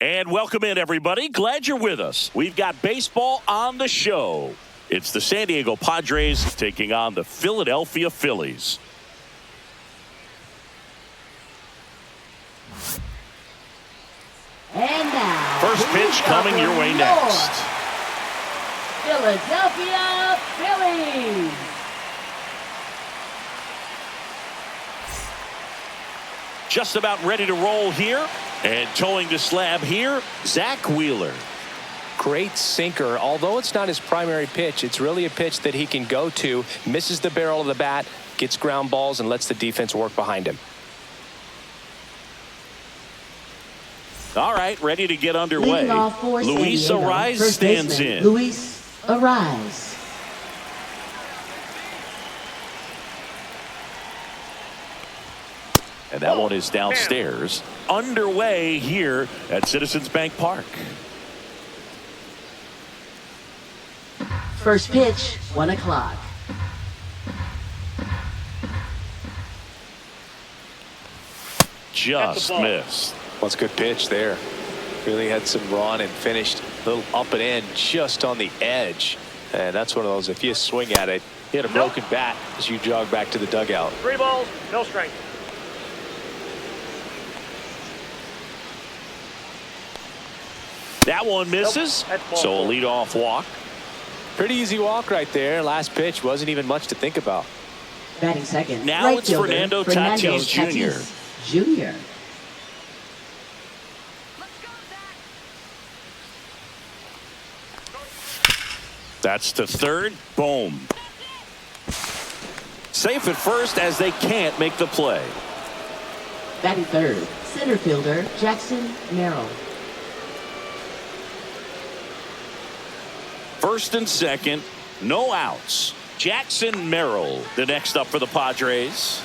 And welcome in, everybody. Glad you're with us. We've got baseball on the show. It's the San Diego Padres taking on the Philadelphia Phillies. And now, first pitch coming your way next. Philadelphia Phillies. Just about ready to roll here. And towing the slab here, Zach Wheeler. Great sinker. Although it's not his primary pitch, it's really a pitch that he can go to, misses the barrel of the bat, gets ground balls, and lets the defense work behind him. All right, ready to get underway. Luis Arraez stands in. Luis Arraez. And that one is downstairs. Underway here at Citizens Bank Park. First pitch, 1 o'clock. Just missed. Well, it's a good pitch there. Really had some run and finished a little up and in just on the edge. And that's one of those, if you swing at it, you hit a broken bat as you jog back to the dugout. 3 balls, no strike. That one misses. So a leadoff walk. Pretty easy walk right there. Last pitch wasn't even much to think about. Batting second. Now right it's fielder, Fernando Tatis Jr. Jr. That's to third. Boom. Safe at first as they can't make the play. Batting third. Center fielder Jackson Merrill. First and second, no outs. Jackson Merrill, the next up for the Padres.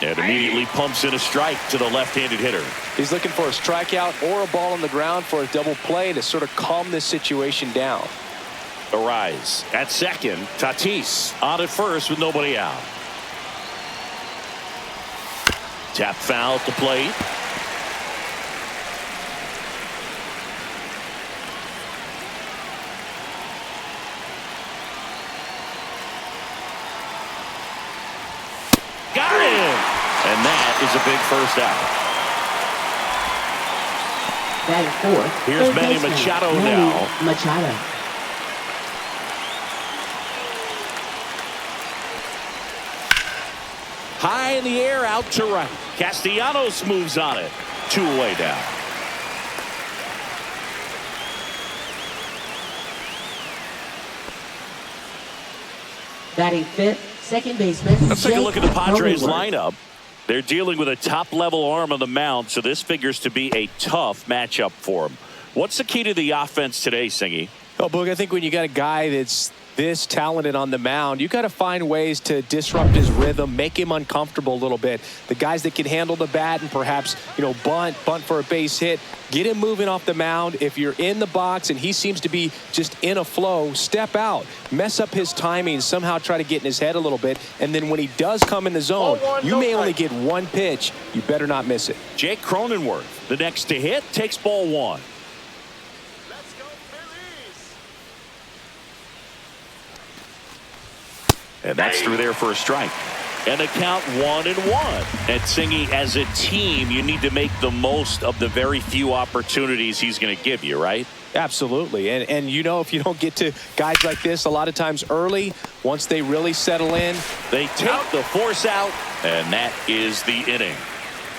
And immediately pumps in a strike to the left-handed hitter. He's looking for a strikeout or a ball on the ground for a double play to sort of calm this situation down. Arraez at second. Tatis on at first with nobody out. Tap foul at the plate. Got him! And that is a big first out. Batting fourth. Here's Manny Machado now. Machado. High in the air, out to right. Castellanos moves on it. 2 away down. Batting fifth, second baseman. Let's take a look at the Padres Cronenworth. lineup. They're dealing with a top-level arm on the mound, so this figures to be a tough matchup for them. What's the key to the offense today, Singy? Oh, Boog, I think when you got a guy that's this talented on the mound, you got to find ways to disrupt his rhythm, make him uncomfortable a little bit. The guys that can handle the bat and perhaps, bunt for a base hit, get him moving off the mound. If you're in the box and he seems to be just in a flow, step out, mess up his timing, somehow try to get in his head a little bit. And then when he does come in the zone, you may only get 1 pitch. You better not miss it. Jake Cronenworth, the next to hit, takes ball 1. And that's through there for a strike. And the count 1-1. And Singy, as a team, you need to make the most of the very few opportunities he's going to give you, right? Absolutely. And if you don't get to guys like this a lot of times early, once they really settle in, they take the force out, and that is the inning.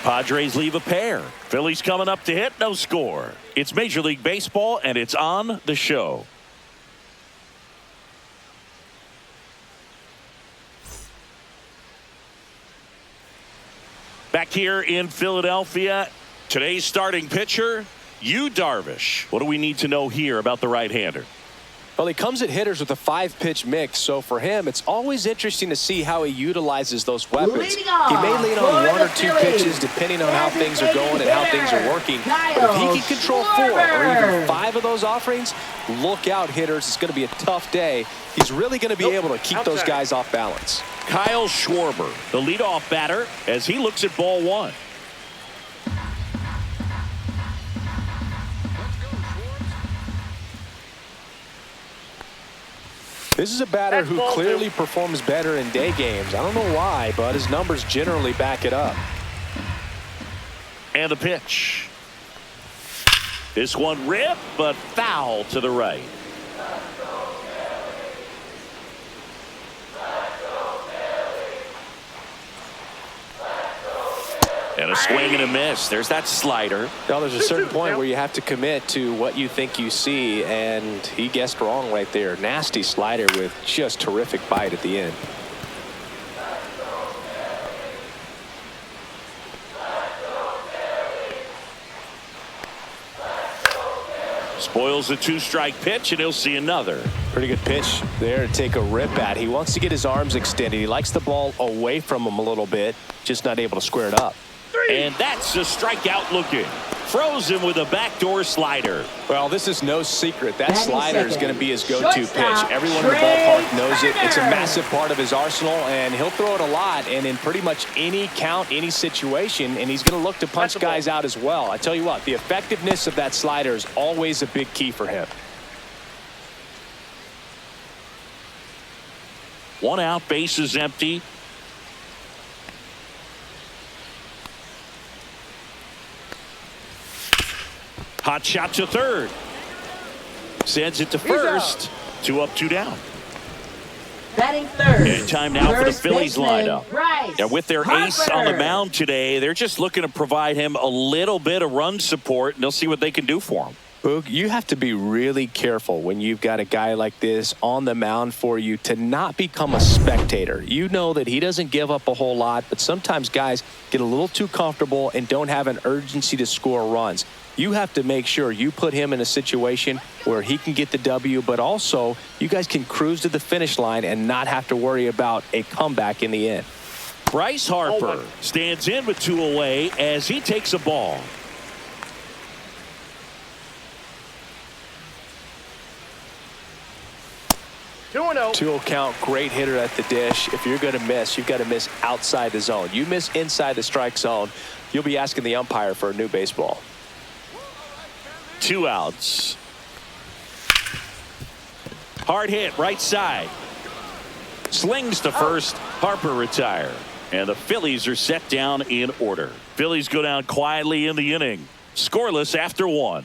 Padres leave a pair. Phillies coming up to hit, no score. It's Major League Baseball, and it's on the show. Back here in Philadelphia, today's starting pitcher, Yu Darvish. What do we need to know here about the right-hander? Well, he comes at hitters with a 5-pitch mix, so for him, it's always interesting to see how he utilizes those weapons. He may lean on 1 or 2 pitches depending on how things are going and how things are working. But if he can control 4 or even 5 of those offerings, look out, hitters. It's going to be a tough day. He's really going to be able to keep those guys off balance. Kyle Schwarber, the leadoff batter, as he looks at ball 1. This is a batter who clearly performs better in day games. I don't know why, but his numbers generally back it up. And the pitch. This one ripped, but foul to the right. And a swing and a miss. There's that slider. Well, there's a certain point where you have to commit to what you think you see, and he guessed wrong right there. Nasty slider with just terrific bite at the end. Spoils a 2-strike pitch, and he'll see another. Pretty good pitch there to take a rip at. He wants to get his arms extended. He likes the ball away from him a little bit, just not able to square it up. And that's a strikeout looking. Frozen with a backdoor slider. Well, this is no secret. That slider is going to be his go-to pitch. Everyone in the ballpark knows it. It's a massive part of his arsenal, and he'll throw it a lot and in pretty much any count, any situation, and he's going to look to punch guys out as well. I tell you what, the effectiveness of that slider is always a big key for him. 1 out, bases empty. Hot shot to third. Sends it to first. 2 up, 2 down. Batting third. And time now for the Phillies lineup. Bryce And with their ace Harper on the mound today, they're just looking to provide him a little bit of run support, and they'll see what they can do for him. Boog, you have to be really careful when you've got a guy like this on the mound for you to not become a spectator. You know that he doesn't give up a whole lot, but sometimes guys get a little too comfortable and don't have an urgency to score runs. You have to make sure you put him in a situation where he can get the W, but also you guys can cruise to the finish line and not have to worry about a comeback in the end. Bryce Harper stands in with 2 away as he takes a ball. 2-0. 2-0 count, great hitter at the dish. If you're going to miss, you've got to miss outside the zone. You miss inside the strike zone, you'll be asking the umpire for a new baseball. 2 outs. Hard hit, right side. Slings to first. Harper retire. And the Phillies are set down in order. Phillies go down quietly in the inning. Scoreless after 1.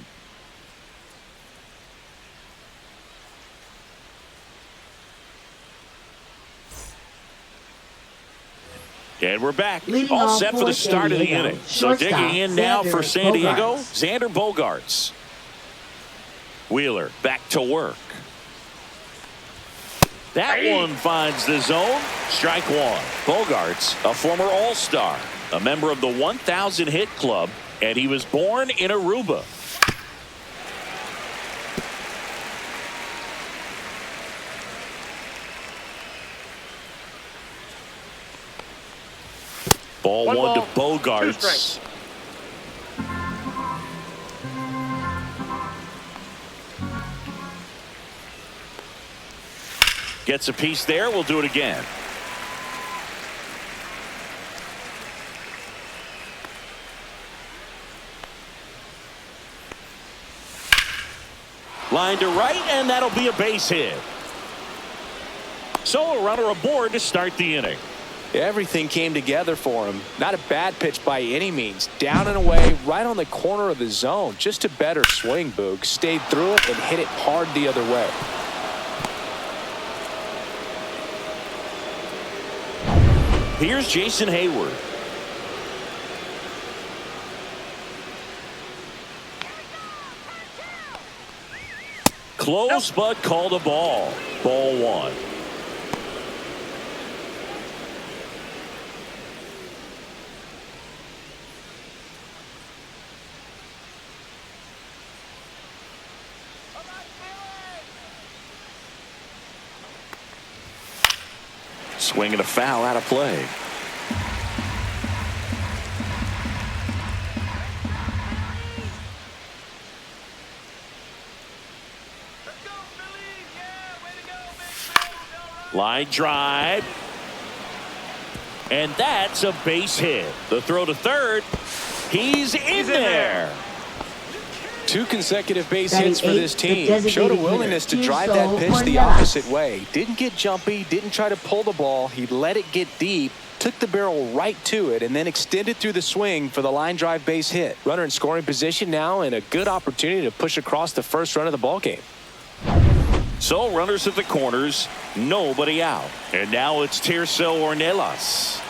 And we're back. All set for the start of the inning. So digging in now for San Diego, Xander Bogaerts. Wheeler back to work. That one finds the zone. Strike 1. Bogaerts, a former All-Star, a member of the 1,000 hit club, and he was born in Aruba. Ball 1 to Bogaerts. Gets a piece there. We'll do it again. Line to right, and that'll be a base hit. So a runner aboard to start the inning. Everything came together for him. Not a bad pitch by any means. Down and away, right on the corner of the zone. Just a better swing, Boog. Stayed through it and hit it hard the other way. Here's Jason Hayward. Close, but called a ball. Ball 1. Swing and a foul out of play. Line drive. And that's a base hit. The throw to third. He's in there. 2 consecutive base Batting hits for this team. designated Showed a hitter, willingness to drive that pitch the Ornelas. opposite way. Didn't get jumpy, didn't try to pull the ball. He let it get deep, took the barrel right to it, and then extended through the swing for the line drive base hit. Runner in scoring position now, and a good opportunity to push across the first run of the ball game. So runners at the corners, nobody out. And now it's Tirso Ornelas.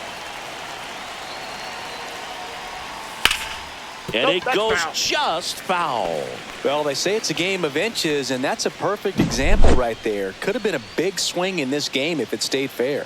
And it goes just foul. Well, they say it's a game of inches, and that's a perfect example right there. Could have been a big swing in this game if it stayed fair.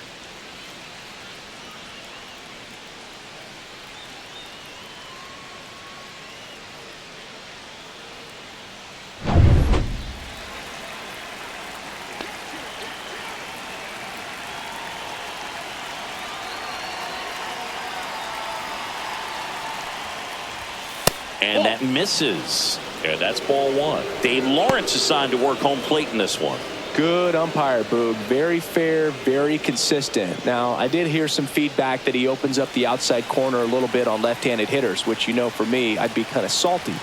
And that misses. And that's ball 1. Dave Lawrence assigned to work home plate in this one. Good umpire, Boog. Very fair, very consistent. Now, I did hear some feedback that he opens up the outside corner a little bit on left-handed hitters, which, you know, for me, I'd be kind of salty.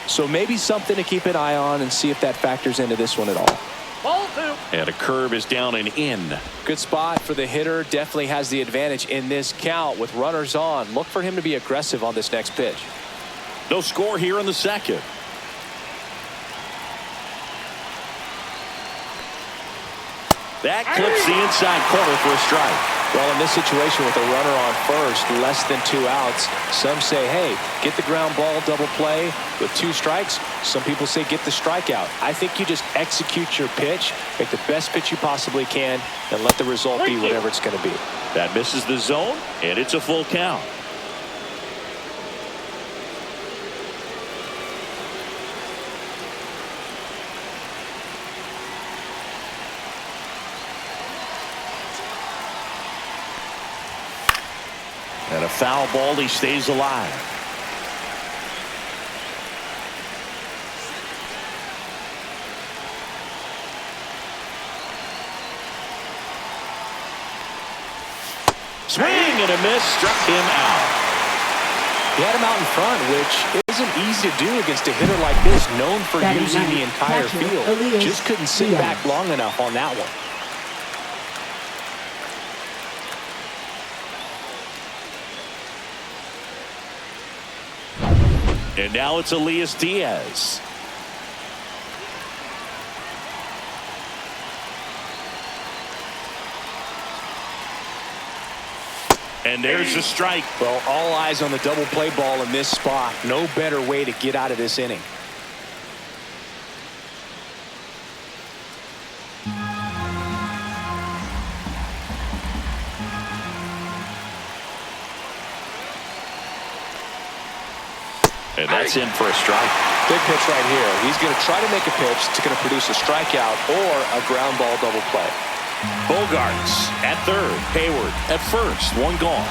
So maybe something to keep an eye on and see if that factors into this one at all. Ball 2. And a curve is down and in. Good spot for the hitter. Definitely has the advantage in this count with runners on. Look for him to be aggressive on this next pitch. No score here in the second. That clips the inside corner for a strike. Well, in this situation with a runner on first, less than 2 outs, some say, hey, get the ground ball, double play with 2 strikes. Some people say get the strikeout. I think you just execute your pitch, make the best pitch you possibly can, and let the result be whatever it's going to be. That misses the zone, and it's a full count. And a foul ball, he stays alive. Swing and a miss, struck him out. He had him out in front, which isn't easy to do against a hitter like this, known for Batting using the ninth, entire catcher, field. Elias Just couldn't sit Diaz. back long enough on that one. And now it's Elias Diaz. And there's the strike. Well, all eyes on the double play ball in this spot. No better way to get out of this inning. And that's in for a strike. Big pitch right here. He's going to try to make a pitch that's going to produce a strikeout or a ground ball double play. Bogarts at third. Hayward at first. One gone.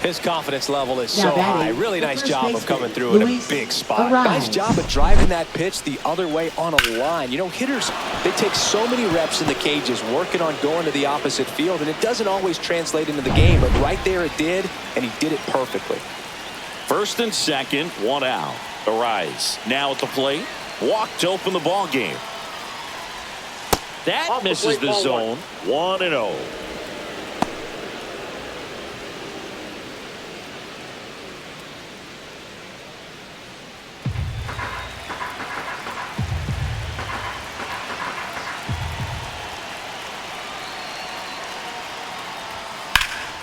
His confidence level is Now so batting, high. Really the nice first job of baseman, coming through in a Luis big spot. Arraez. Nice job of driving that pitch the other way on a line. You know, hitters, they take so many reps in the cages working on going to the opposite field, and it doesn't always translate into the game, but right there it did, and he did it perfectly. First and second, 1 out. Arraez now at the plate. Walk to open the ball game. That misses the zone. 1-0.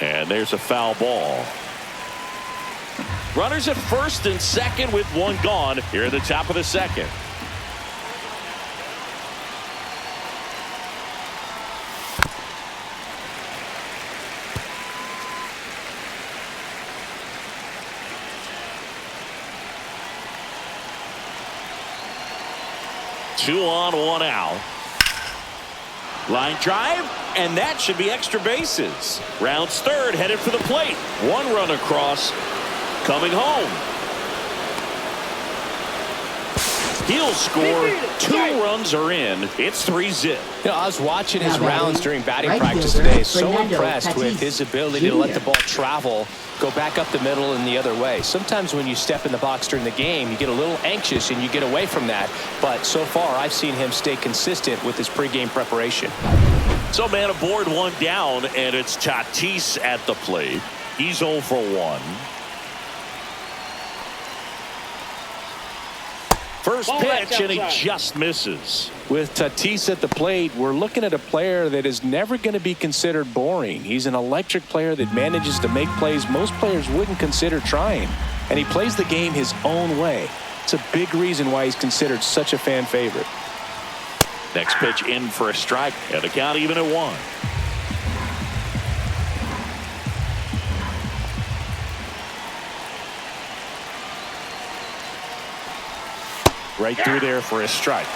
And there's a foul ball. Runners at first and second with 1 gone here at the top of the second. 2 on, 1 out. Line drive, and that should be extra bases. Rounds third, headed for the plate. 1 run across, coming home. He'll score. 2 runs are in. It's 3-zip. I was watching his rounds during batting practice today. So impressed with his ability to let the ball travel, go back up the middle and the other way. Sometimes when you step in the box during the game, you get a little anxious and you get away from that. But so far, I've seen him stay consistent with his pregame preparation. So man aboard, 1 down, and it's Tatis at the plate. He's 0 for 1. First pitch, and he just misses. With Tatis at the plate, we're looking at a player that is never going to be considered boring. He's an electric player that manages to make plays most players wouldn't consider trying. And he plays the game his own way. It's a big reason why he's considered such a fan favorite. Next pitch in for a strike, and the count even at 1. Right through there for a strike.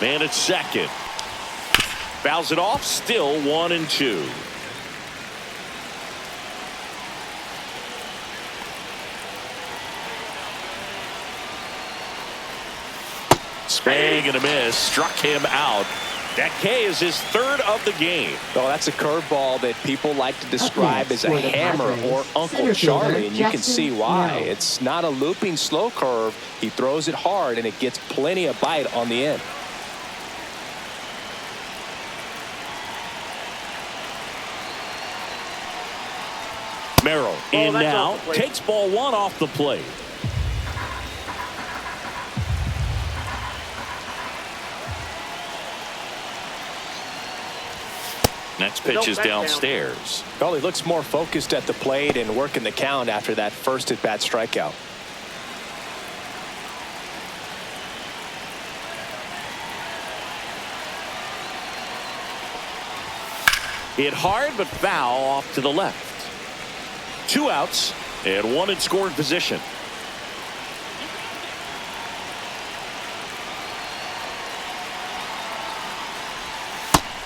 Man at second. Fouls it off, still 1-2. Swing and a miss, struck him out. That K is his 3rd of the game. Oh, that's a curveball that people like to describe as a hammer or Uncle Charlie, and you can see why. It's not a looping slow curve. He throws it hard, and it gets plenty of bite on the end. Merrill in now, takes ball 1 off the plate. Next pitch is downstairs. Well, he looks more focused at the plate and working the count after that first at-bat strikeout. Hit hard but foul off to the left. 2 outs and 1 in scoring position.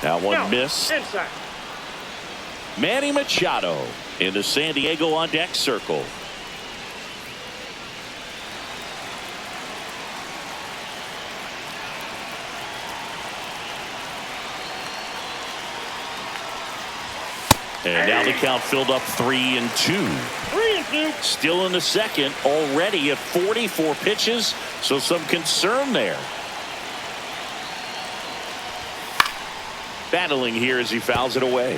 That one missed. Inside. Manny Machado in the San Diego on deck circle. And now the count filled up 3-2. 3-2. Still in the second, already at 44 pitches, so some concern there. Battling here as he fouls it away.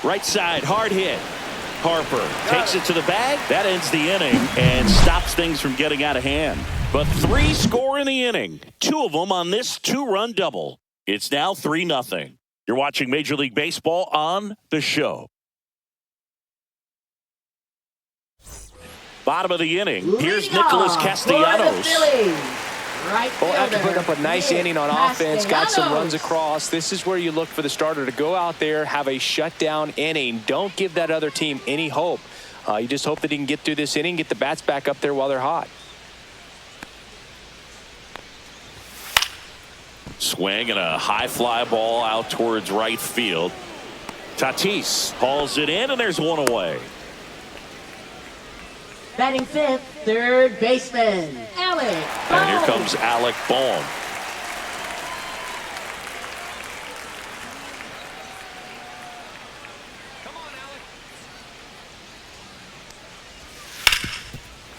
Right side, hard hit. Harper takes it to the bag. That ends the inning and stops things from getting out of hand. But 3 score in the inning. 2 of them on this 2-run double. It's now 3-0. You're watching Major League Baseball on The Show. Bottom of the inning. Here's Nicholas Castellanos. Well, after putting up a nice inning on offense, got some runs across, this is where you look for the starter to go out there, have a shutdown inning. Don't give that other team any hope. You just hope that he can get through this inning, get the bats back up there while they're hot. Swing and a high fly ball out towards right field. Tatis hauls it in, and there's 1 away. Batting 5th, third baseman, Alec Bohm. And here comes Alec Bohm.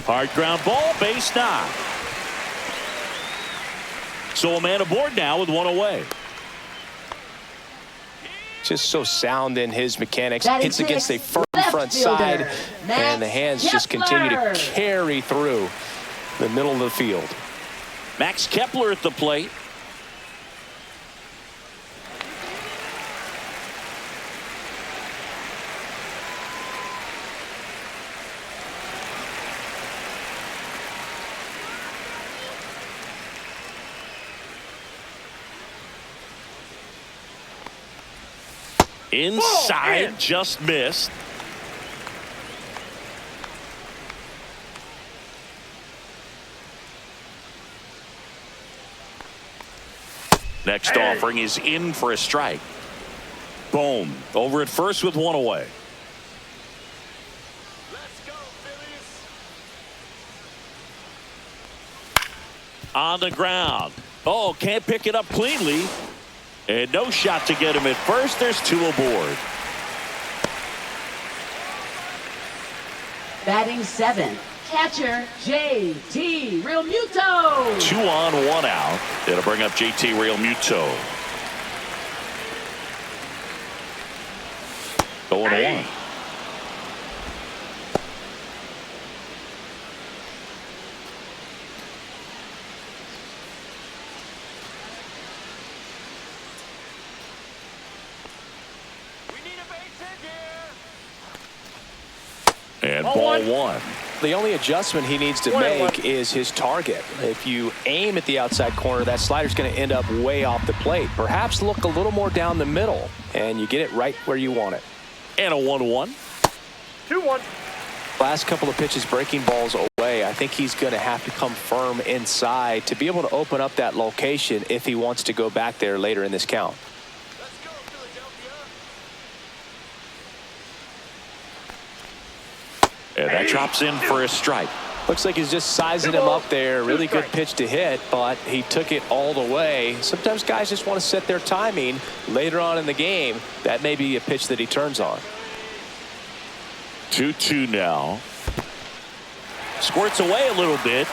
Hard ground ball, base knock. So a man aboard now with 1 away. Just so sound in his mechanics. Hits against a firm front side, and the hands just continue to carry through the middle of the field. Max Kepler at the plate. Inside, just missed. Next offering is in for a strike. Boom. Over at first with one away. Let's go, Phillies. On the ground. Oh, can't pick it up cleanly. And no shot to get him at first. There's two aboard. Batting 7th, catcher JT Realmuto. 2 on, 1 out. It'll bring up JT Realmuto. 0-1. And ball 1. The only adjustment he needs to make is his target. If you aim at the outside corner, that slider's going to end up way off the plate. Perhaps look a little more down the middle, and you get it right where you want it. And a 1-1. 2-1. Last couple of pitches breaking balls away. I think he's going to have to come firm inside to be able to open up that location if he wants to go back there later in this count. Let's go, Philadelphia. And that drops in for a strike. Looks like he's just sizing him up there. Really good pitch to hit, but he took it all the way. Sometimes guys just want to set their timing later on in the game. That may be a pitch that he turns on. 2-2 now. Squirts away a little bit.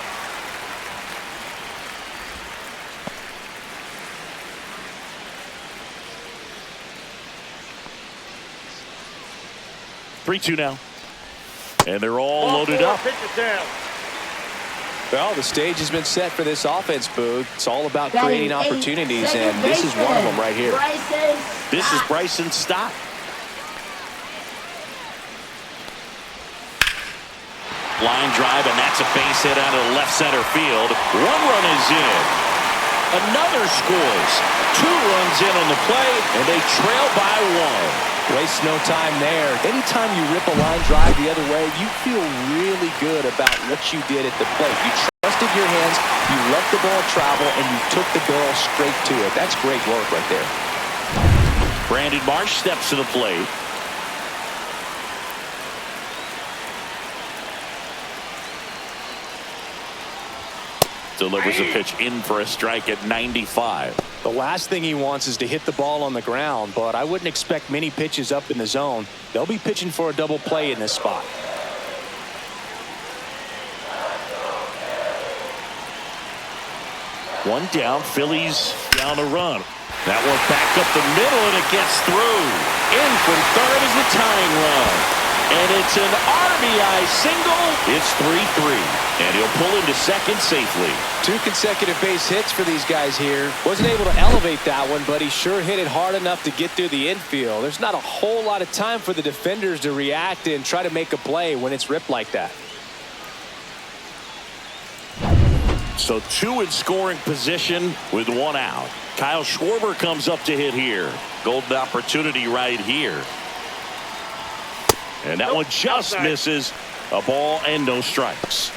Three-two now. And they're all loaded up. Pitch it down. Well, the stage has been set for this offense, Boog. It's all about Batting creating 8th, opportunities, second and this is one of them baseman, right here. Bryson This is Stott. Bryson Stott. Line drive, and that's a base hit out of the left center field. 1 run is in. Another scores. 2 runs in on the play, and they trail by 1. Waste no time there. Anytime you rip a line drive the other way, you feel really good about what you did at the plate. You trusted your hands, you let the ball travel, and you took the barrel straight to it. That's great work right there. Brandon Marsh steps to the plate. Delivers a pitch in for a strike at 95. The last thing he wants is to hit the ball on the ground, but I wouldn't expect many pitches up in the zone. They'll be pitching for a double play in this spot. One down, Phillies down a run. That one back up the middle, and it gets through. In from third is the tying run. And it's an RBI single. It's 3-3. And he'll pull into second safely. 2 consecutive base hits for these guys here. Wasn't able to elevate that one, but he sure hit it hard enough to get through the infield. There's not a whole lot of time for the defenders to react and try to make a play when it's ripped like that. So 2 in scoring position with 1 out. Kyle Schwarber comes up to hit here. Golden opportunity right here. And that one just outside. misses. A ball and no strikes.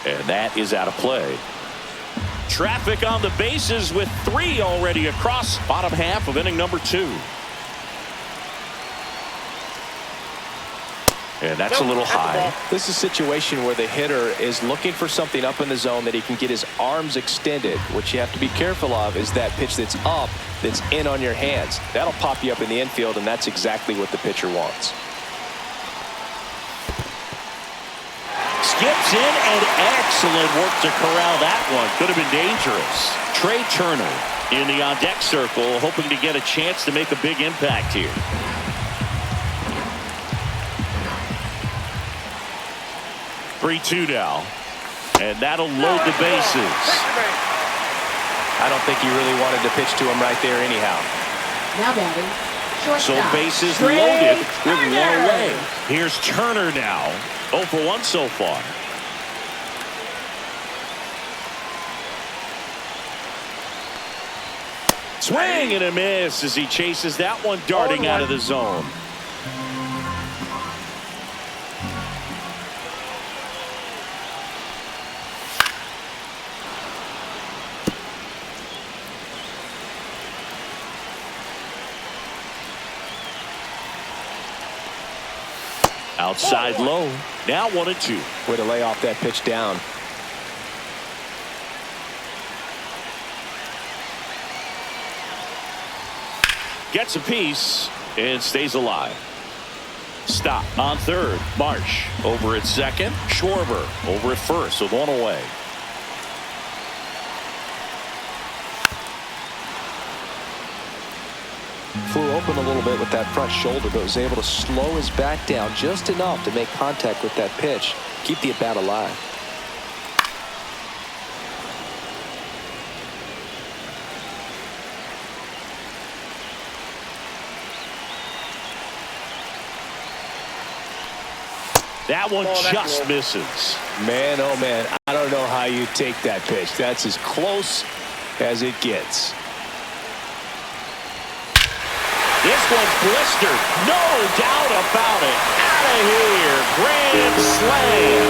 And that is out of play. Traffic on the bases with 3 already across bottom half of inning number 2. And that's a little high. This is a situation where the hitter is looking for something up in the zone that he can get his arms extended. What you have to be careful of is that pitch that's up, that's in on your hands. That'll pop you up in the infield, and that's exactly what the pitcher wants. Skips in, and excellent work to corral that one. Could have been dangerous. Trey Turner in the on-deck circle, hoping to get a chance to make a big impact here. 3-2 now. And that'll load the bases. I don't think he really wanted to pitch to him right there anyhow. Now batting, So shortstop. bases Trey loaded with one Turner. away. Here's Turner now. 0 for 1 so far. Swing and a miss as he chases that one darting out of the zone. Outside low. Now 1-2. Way to lay off that pitch down. Gets a piece and stays alive. Stop on third. Marsh over at second. Schwarber over at first with one away. Flew open a little bit with that front shoulder, but was able to slow his back down just enough to make contact with that pitch. Keep the at-bat alive. That one just misses. Man, oh man, I don't know how you take that pitch. That's as close as it gets. This one's blistered. No doubt about it. Out of here. Grand slam.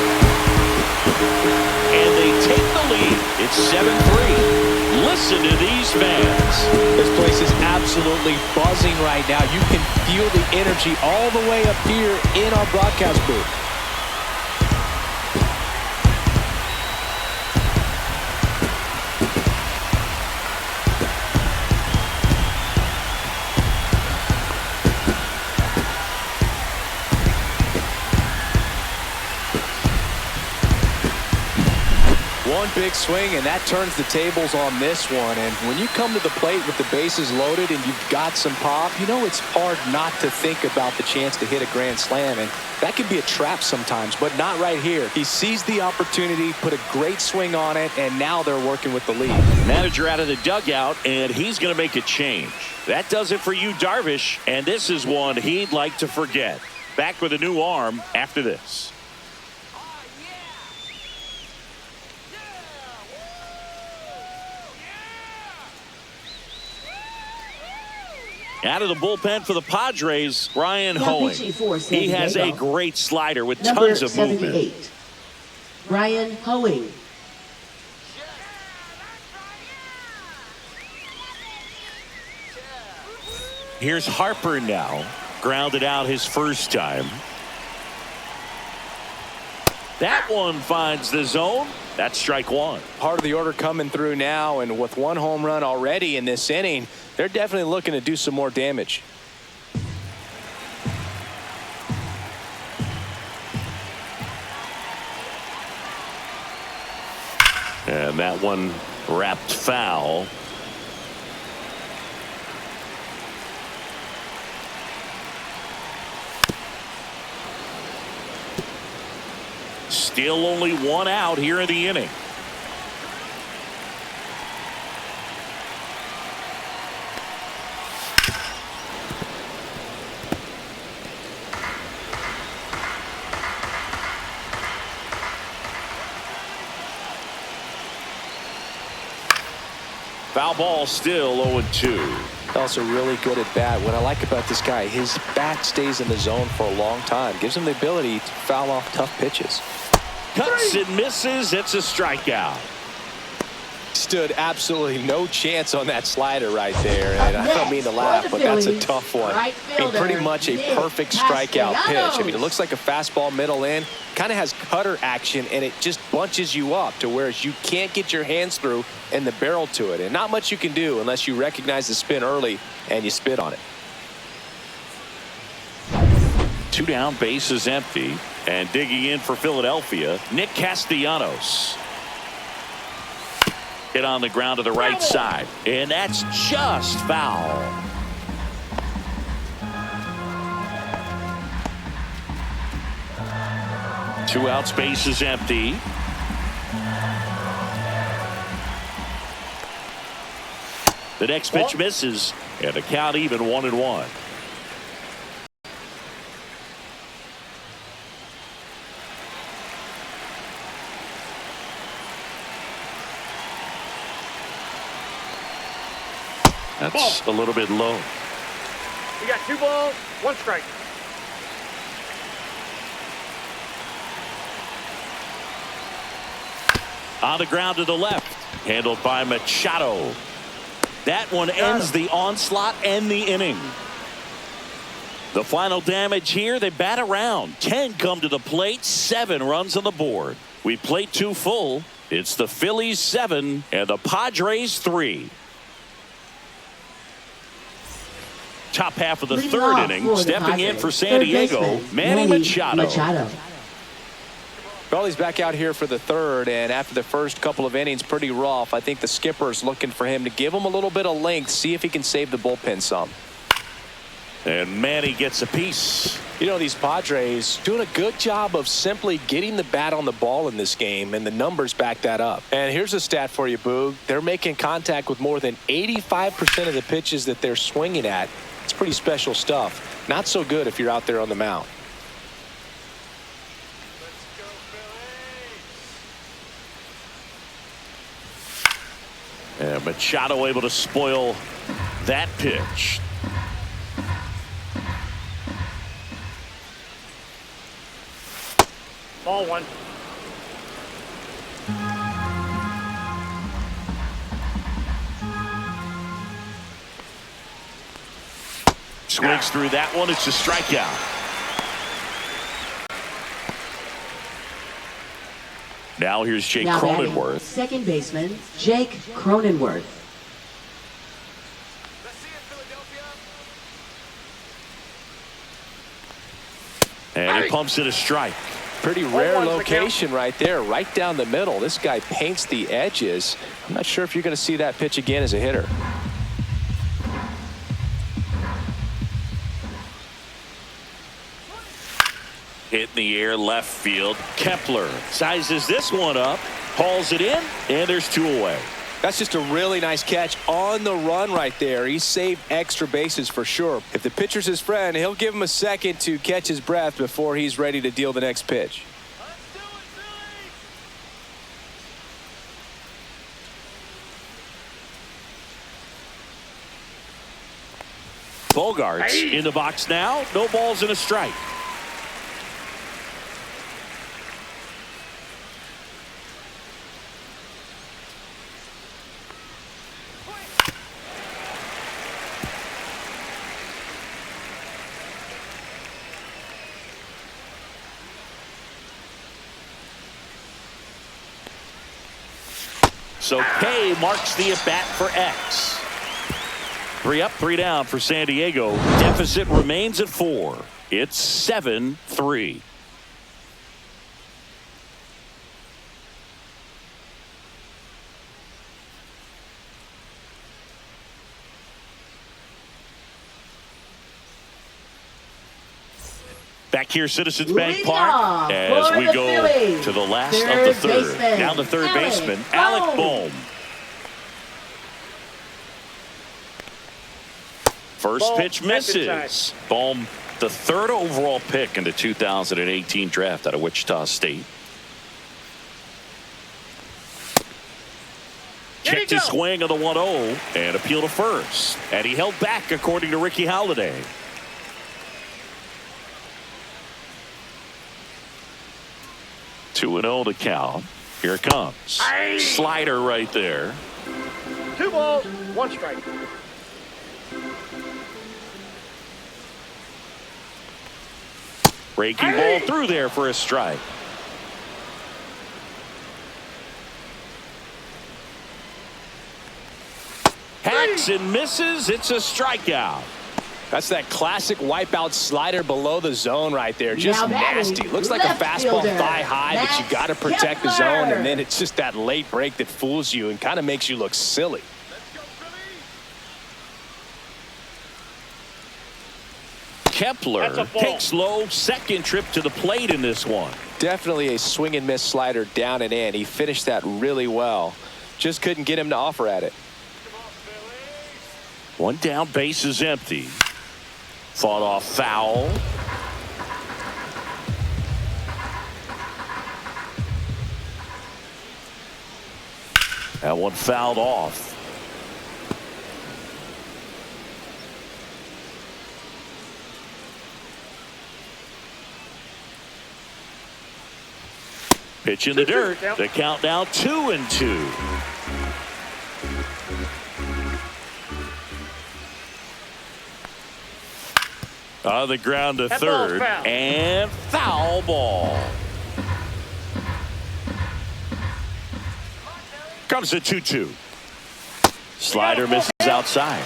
And they take the lead. It's 7-3. Listen to these fans. This place is absolutely buzzing right now. You can feel the energy all the way up here in our broadcast booth. One big swing, and that turns the tables on this one. And when you come to the plate with the bases loaded and you've got some pop, you know it's hard not to think about the chance to hit a grand slam. And that can be a trap sometimes, but not right here. He seized the opportunity, put a great swing on it, and now they're working with the lead. Manager out of the dugout, and he's going to make a change. That does it for you, Darvish, and this is one he'd like to forget. Back with a new arm after this. Out of the bullpen for the Padres, Ryan Hoeing. He has a great slider with tons of movement. Ryan Hoeing. Here's Harper now. Grounded out his first time. That one finds the zone. That's strike one. Part of the order coming through now, and with one home run already in this inning, they're definitely looking to do some more damage. And that one wrapped foul. Still only one out here in the inning. Foul ball, still 0-2. Also really good at bat. What I like about this guy, his bat stays in the zone for a long time. Gives him the ability to foul off tough pitches. Cuts and misses. It's a strikeout. Stood absolutely no chance on that slider right there. And I don't mean to laugh, but that's a tough one. I mean, pretty much a perfect strikeout pitch. I mean, it looks like a fastball middle in. Kind of has cutter action, and it just bunches you up to where you can't get your hands through and the barrel to it. And not much you can do unless you recognize the spin early and you spit on it. 2 down, bases empty. And digging in for Philadelphia, Nick Castellanos. Hit on the ground to the right side. And that's just foul. 2 outs, base is empty. The next pitch misses, and the count even 1-1. That's a little bit low. We got 2 balls, 1 strike. On the ground to the left, handled by Machado. That one ends the onslaught and the inning. The final damage here, they bat around. 10 come to the plate, 7 runs on the board. We played 2 full. It's the Phillies 7 and the Padres 3. Top half of the third inning, stepping in for San Diego, Manny Machado. Well, he's back out here for the third, and after the first couple of innings, pretty rough. I think the skipper's looking for him to give him a little bit of length, see if he can save the bullpen some. And Manny gets a piece. You know, these Padres doing a good job of simply getting the bat on the ball in this game, and the numbers back that up. And here's a stat for you, Boog. They're making contact with more than 85% of the pitches that they're swinging at. It's pretty special stuff. Not so good if you're out there on the mound. And Machado able to spoil that pitch. Ball 1. Swings through that one. It's a strikeout. Now here's Jake Cronenworth. Second baseman, Jake Cronenworth. Let's see it, Philadelphia. And he pumps it a strike. Pretty rare location right there, right down the middle. This guy paints the edges. I'm not sure if you're going to see that pitch again as a hitter. Hit in the air left field. Kepler sizes this one up, hauls it in, and there's 2 away. That's just a really nice catch on the run right there. He saved extra bases for sure. If the pitcher's his friend, he'll give him a second to catch his breath before he's ready to deal the next pitch. Bogarts in the box now. No balls and a strike. So K marks the at-bat for X. 3 up, 3 down for San Diego. Deficit remains at 4. It's 7-3. Back here, Citizens Bank Park, as we go to the last of the third. Now the third baseman, Alec Bohm. First pitch misses. Bohm, the 3rd overall pick in the 2018 draft out of Wichita State. Checked his swing of the 1-0 and appealed to first. And he held back, according to Ricky Holiday. Two and 0 to count. Here it comes. Slider right there. 2 balls, 1 strike. Breaking ball through there for a strike. Hacks and misses. It's a strikeout. That's that classic wipeout slider below the zone right there. Just nasty. Looks like a fastball thigh high, but you got to protect the zone, and then it's just that late break that fools you and kind of makes you look silly. Kepler That's a ball. takes low, second trip to the plate in this one. Definitely a swing and miss slider down and in. He finished that really well. Just couldn't get him to offer at it. One down, base is empty. Fought off foul. That one fouled off. Pitch in the dirt. The count now 2-2. On the ground to That ball's third. foul. And foul ball. Comes the 2-2. Slider misses outside.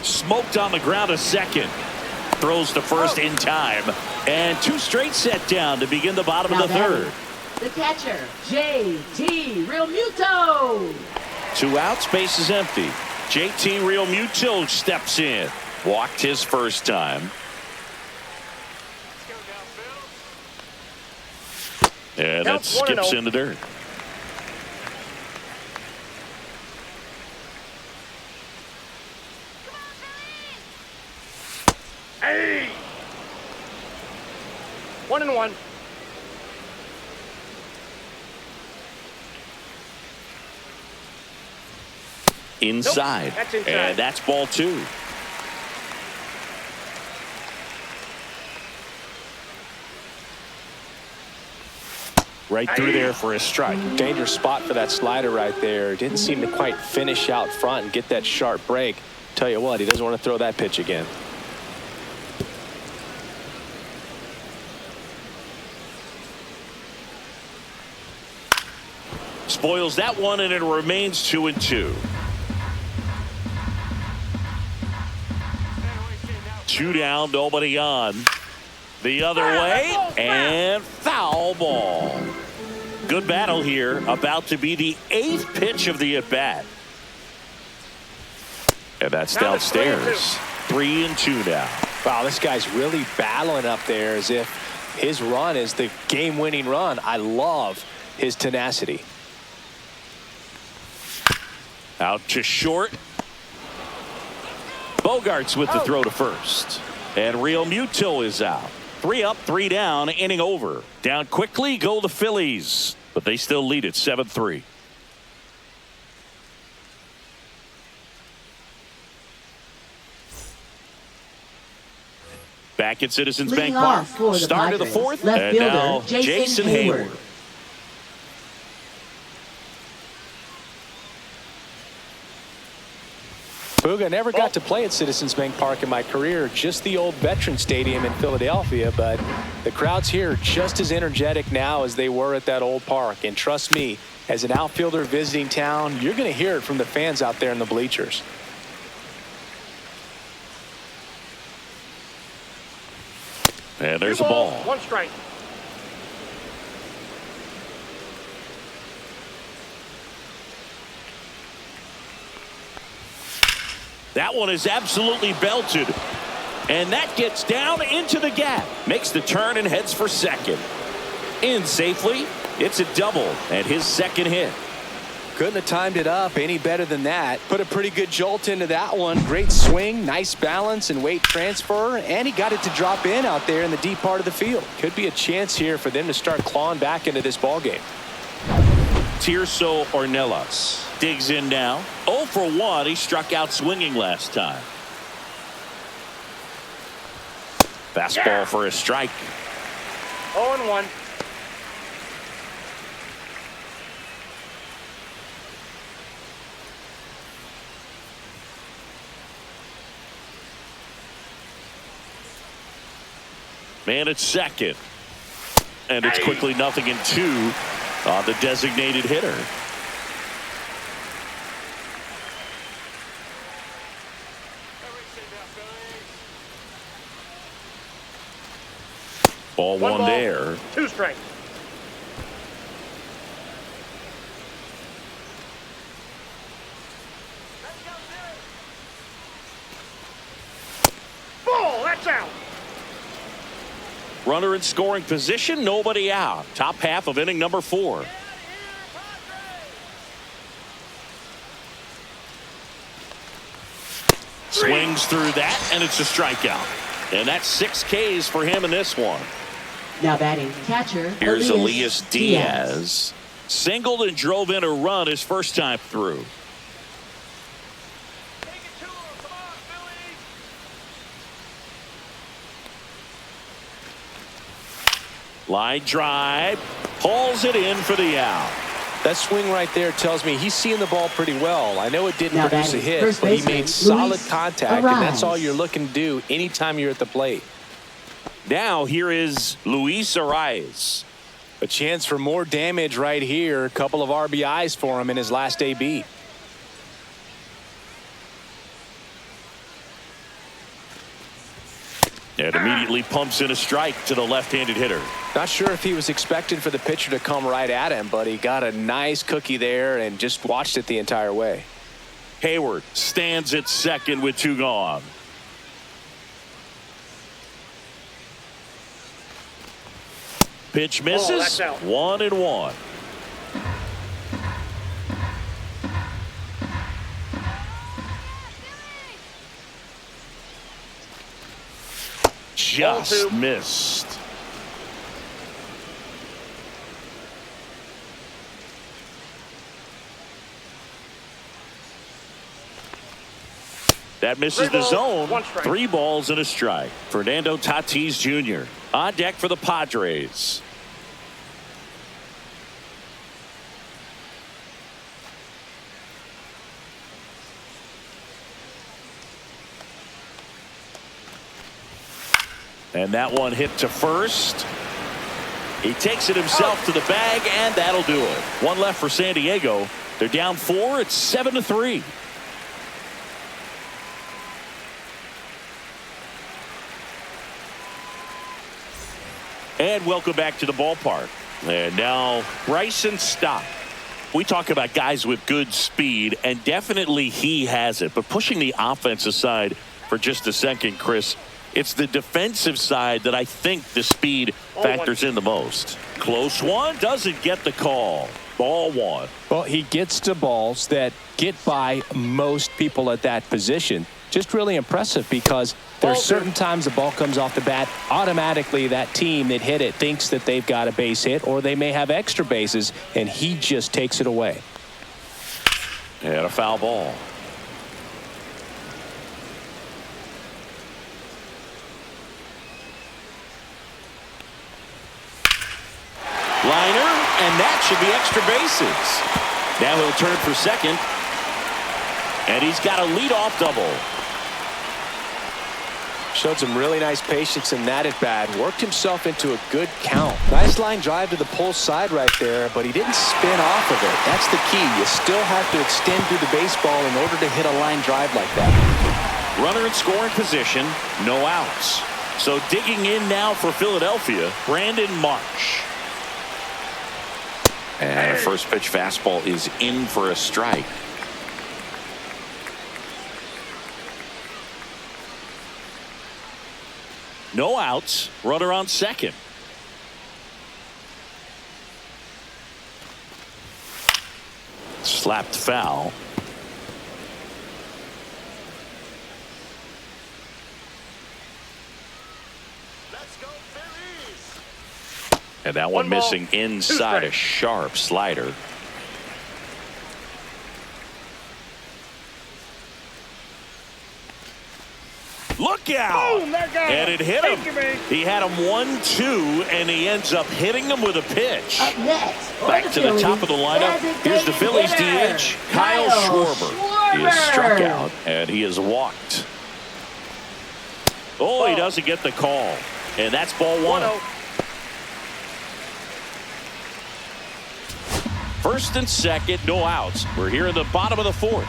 Smoked on the ground to second. Throws to first in time. And two straight set down to begin the bottom Now of the third. The catcher, J.T. Realmuto. 2 outs, base is empty. J.T. Realmuto steps in. Walked his first time. And that Counts 1-0. skips in the dirt. Hey! 1-1. Inside. Nope, that's inside. And that's ball 2. Right through there for a strike. Dangerous spot for that slider right there. Didn't seem to quite finish out front and get that sharp break. Tell you what, he doesn't want to throw that pitch again. Spoils that one, and it remains 2-2. 2 down, nobody on. The other way, and foul ball. Good battle here. About to be the 8th pitch of the at-bat. And that's Now it's downstairs. 3-2 now. Wow, this guy's really battling up there as if his run is the game-winning run. I love his tenacity. Out to short. Bogarts with the throw to first. And Realmuto is out. 3 up, 3 down, inning over. Down quickly go the Phillies, but they still lead it 7-3. Back at Citizens Bank Leading Park. off for the Start of the Padres, 4th, left and fielder, now Jason Hayward. Booga, never got to play at Citizens Bank Park in my career, just the old Veteran Stadium in Philadelphia, but the crowds here just as energetic now as they were at that old park. And trust me, as an outfielder visiting town, you're going to hear it from the fans out there in the bleachers. And there's 2 a ball. balls, 1 strike. That one is absolutely belted. And that gets down into the gap. Makes the turn and heads for second. In safely. It's a double and his second hit. Couldn't have timed it up any better than that. Put a pretty good jolt into that one. Great swing, nice balance and weight transfer. And he got it to drop in out there in the deep part of the field. Could be a chance here for them to start clawing back into this ball game. Tirso Ornelas digs in now. 0 for 1. He struck out swinging last time. Fastball for a strike. 0-1. Man at second. And it's quickly 0-2 on the designated hitter. Ball 1 ball, there. 2 strikes. Runner in scoring position, nobody out. Top half of inning number 4. Swings through that, and it's a strikeout. And that's 6 Ks for him in this one. Now batting catcher. Here's Elias Diaz. Singled and drove in a run his first time through. Line drive, hauls it in for the out. That swing right there tells me he's seeing the ball pretty well. I know it didn't Now produce a batting hit, first but he baseman, made solid Luis contact, and that's all Arias. you're looking to do anytime you're at the plate. Now here is Luis Arias. A chance for more damage right here. A couple of RBIs for him in his last AB. And immediately pumps in a strike to the left-handed hitter. Not sure if he was expecting for the pitcher to come right at him, but he got a nice cookie there and just watched it the entire way. Hayward stands at second with 2 gone. Pitch misses. that's out. 1-1. Just 0-2. missed. That misses 3 the balls, zone. 1 strike. 3 balls and a strike. Fernando Tatis Jr. on deck for the Padres. And that one hit to first. He takes it himself to the bag, and that'll do it. 1 left for San Diego. They're down 4. It's 7-3. And welcome back to the ballpark. And now Bryson Stott. We talk about guys with good speed, and definitely he has it. But pushing the offense aside for just a second, Chris, it's the defensive side that I think the speed factors in the most. Close one, doesn't get the call. Ball 1. Well, he gets to balls that get by most people at that position. Just really impressive because there are certain times the ball comes off the bat, automatically that team that hit it thinks that they've got a base hit or they may have extra bases, and he just takes it away. And a foul ball. Liner, and that should be extra bases. Now he'll turn for second. And he's got a leadoff double. Showed some really nice patience in that at bat. Worked himself into a good count. Nice line drive to the pull side right there, but he didn't spin off of it. That's the key. You still have to extend through the baseball in order to hit a line drive like that. Runner in scoring position, no outs. So digging in now for Philadelphia, Brandon Marsh. And a first pitch fastball is in for a strike. No outs, runner on second. Slapped foul. And that one 1 ball, missing 2 inside a strikes. sharp slider. Look out! Boom, that got And him. it hit Thank you, him. man. He had him 1-2, and he ends up hitting him with a pitch. Up next. for Back to the Phillies, top of the lineup. Here's the Phillies designated DH, hitter, Kyle Schwarber. He is struck Schwarber. out, and he is walked. Oh, he doesn't get the call. And that's ball 1. 1-0. First and second, no outs. We're here in the bottom of the 4th.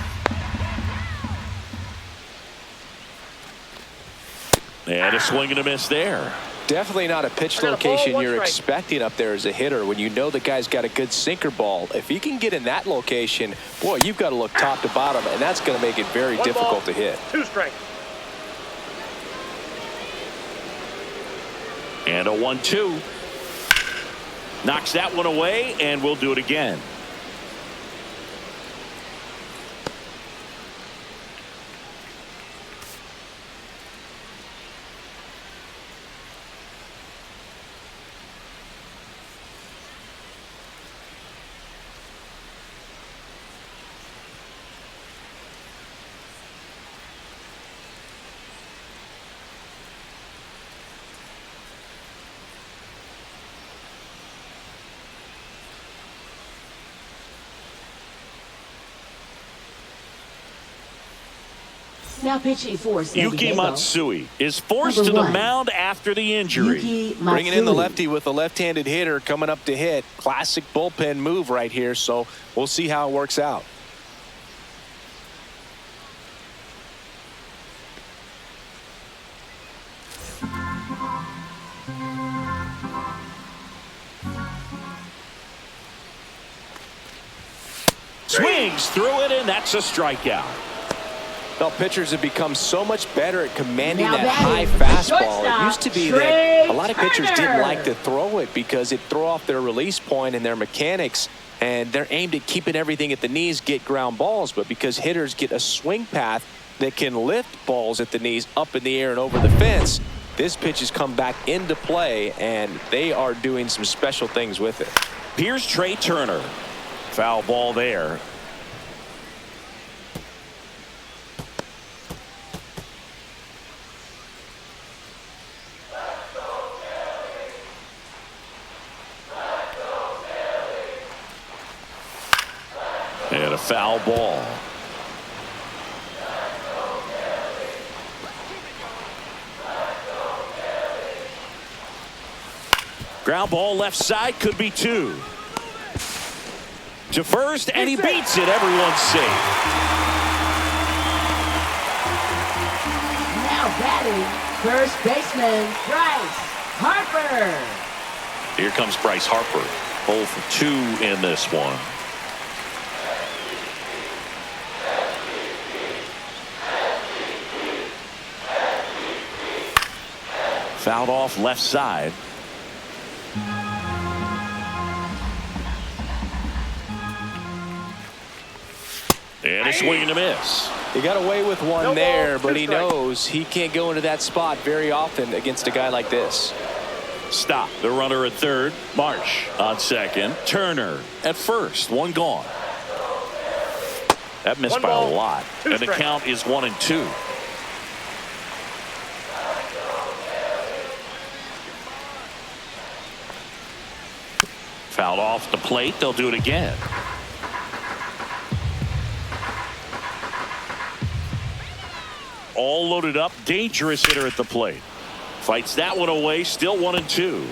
And a swing and a miss there. Definitely not a pitch I got a ball, location 1 you're strike. expecting up there as a hitter when you know the guy's got a good sinker ball. If he can get in that location, boy, you've got to look top to bottom, and that's going to make it very 1 difficult ball, to hit. 2 strikes. And a 1-2. Knocks that one away, and we'll do it again. Now pitching for San Yuki Diego. Matsui is forced Number to the 1. mound after the injury. Yuki Bringing in the Matsui. lefty with a left-handed hitter coming up to hit. Classic bullpen move right here, so we'll see how it works out. Swings through it, and that's a strikeout. Well, pitchers have become so much better at commanding Now that high batting, fastball. shortstop, It used to be Trey that a lot of pitchers Turner. didn't like to throw it because it threw off their release point and their mechanics, and they're aimed at keeping everything at the knees, get ground balls. But because hitters get a swing path that can lift balls at the knees up in the air and over the fence, this pitch has come back into play, and they are doing some special things with it. Here's Trey Turner. Foul ball there. And a foul ball. Ground ball left side, could be 2. To first, and he beats it. Everyone's safe. Now batting, first baseman Bryce Harper. Here comes Bryce Harper. 0 for 2 in this one. Fouled off left side. And a swing and a miss. He got away with one No there, ball, but 2 he strikes. knows he can't go into that spot very often against a guy like this. Stop. The runner at third. Marsh on second. Turner at first. 1 gone. That missed 1 by a ball, lot. 2 And the strikes. count is 1-2. Fouled off the plate. They'll do it again. All loaded up. Dangerous hitter at the plate. Fights that one away. Still 1-2.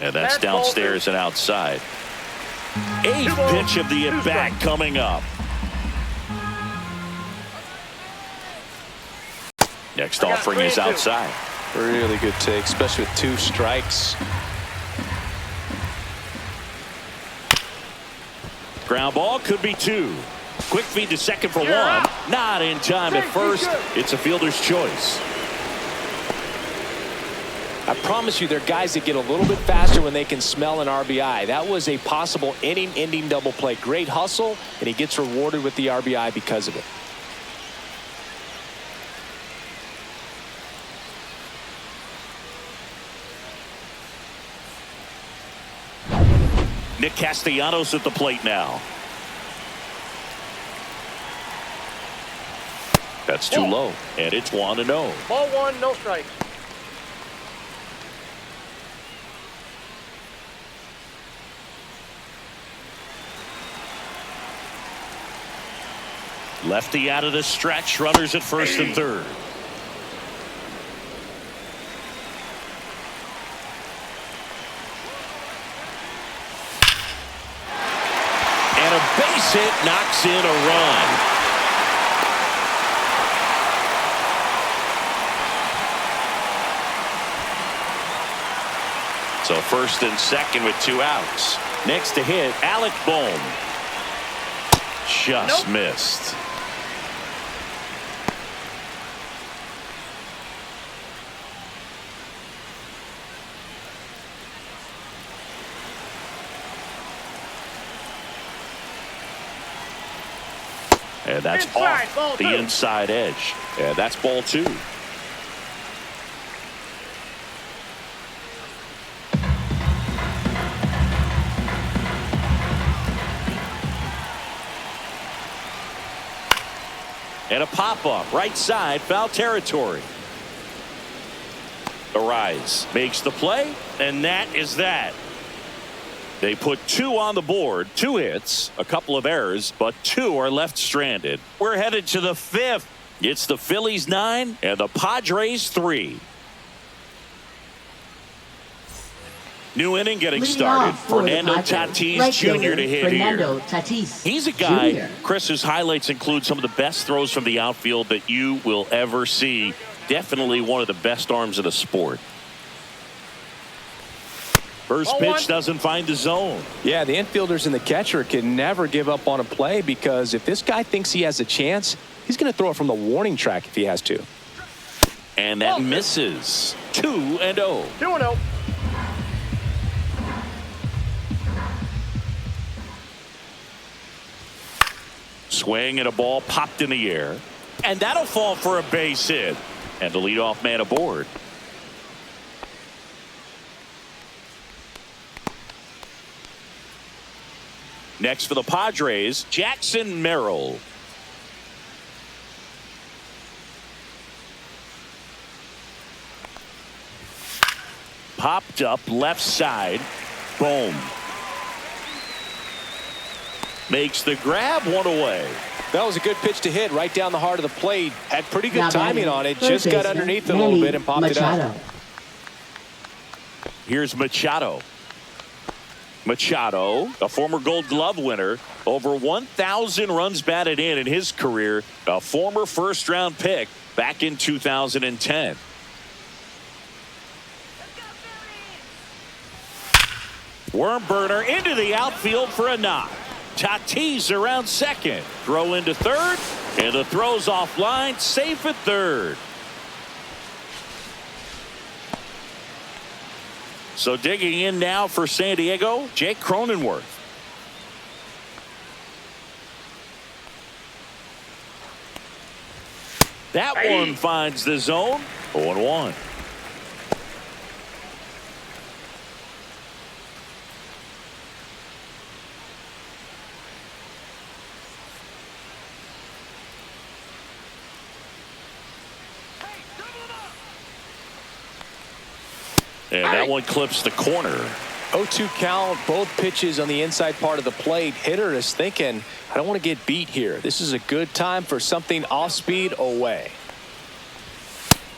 And that's downstairs and outside. 8th pitch of the at-bat coming up. Next offering is outside. Really good take, especially with 2 strikes. Ground ball, could be 2. Quick feed to second for 1. Not in time at first. It's a fielder's choice. I promise you, there are guys that get a little bit faster when they can smell an RBI. That was a possible inning-ending double play. Great hustle, and he gets rewarded with the RBI because of it. Nick Castellanos at the plate now. That's too low, and it's 1-0. Ball 1, no strikes. Lefty out of the stretch. Runners at first and third. And a base hit knocks in a run. So first and second with 2 outs. Next to hit, Alec Bohm. Just missed. And that's off the inside edge. And that's ball 2. And a pop-up right side, foul territory. Arise makes the play, and that is that. They put 2 on the board, 2 hits, a couple of errors, but 2 are left stranded. We're headed to the 5th. It's the Phillies 9 and the Padres 3. New inning getting started. Fernando Tatis Jr. to hit here. He's a guy, Chris, whose highlights include some of the best throws from the outfield that you will ever see. Definitely one of the best arms of the sport. First pitch doesn't find the zone. Yeah, the infielders and the catcher can never give up on a play, because if this guy thinks he has a chance, he's going to throw it from the warning track if he has to. And that misses. 2-0. 2-0. Swing and a ball popped in the air. And that'll fall for a base hit. And the leadoff man aboard. Next for the Padres, Jackson Merrill. Popped up left side. Boom. Makes the grab, 1 away. That was a good pitch to hit right down the heart of the plate. Had pretty good timing on it. Just got underneath it a little bit and popped it up. Here's Machado. Machado, a former Gold Glove winner, over 1,000 runs batted in his career, a former first-round pick back in 2010. Worm burner into the outfield for a knock. Tatis around second. Throw into third, and the throw's offline, safe at third. So digging in now for San Diego, Jake Cronenworth. That one finds the zone. 0-1. And that one clips the corner. 0-2 count, both pitches on the inside part of the plate. Hitter is thinking, I don't want to get beat here. This is a good time for something off speed away.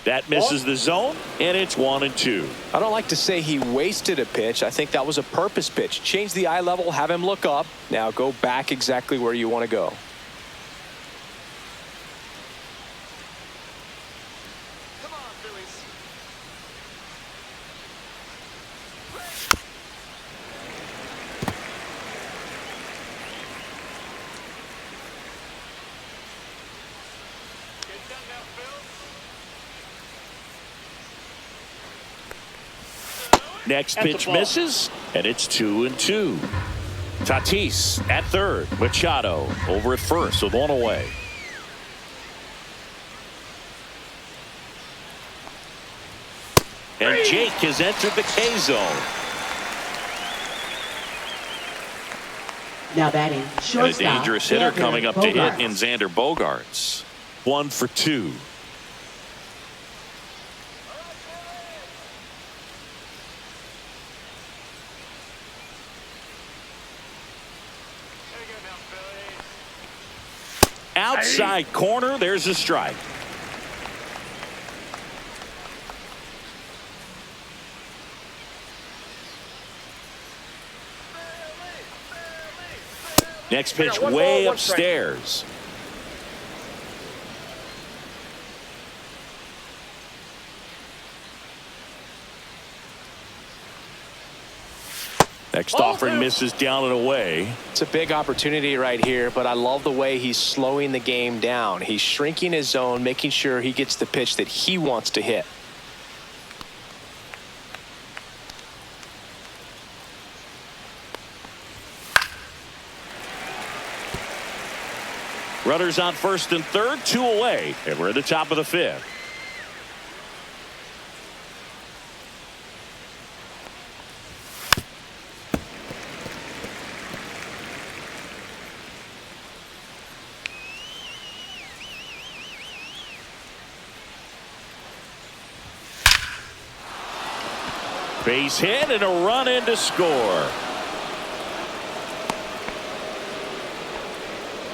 That misses the zone, and it's 1-2. I don't like to say he wasted a pitch. I think that was a purpose pitch. Change the eye level, have him look up. Now go back exactly where you want to go. Next pitch misses, and it's 2-2. Tatis at third. Machado over at first with 1 away. And Jake has entered the K zone. Now batting shortstop. And a dangerous hitter coming up to hit in Xander Bogaerts. 1 for 2. Outside corner, there's a strike. Next pitch way upstairs. Next offering misses down and away. It's a big opportunity right here, but I love the way he's slowing the game down. He's shrinking his zone, making sure he gets the pitch that he wants to hit. Runners on first and third, 2 away, and we're at the top of the 5th. Base hit and a run in to score.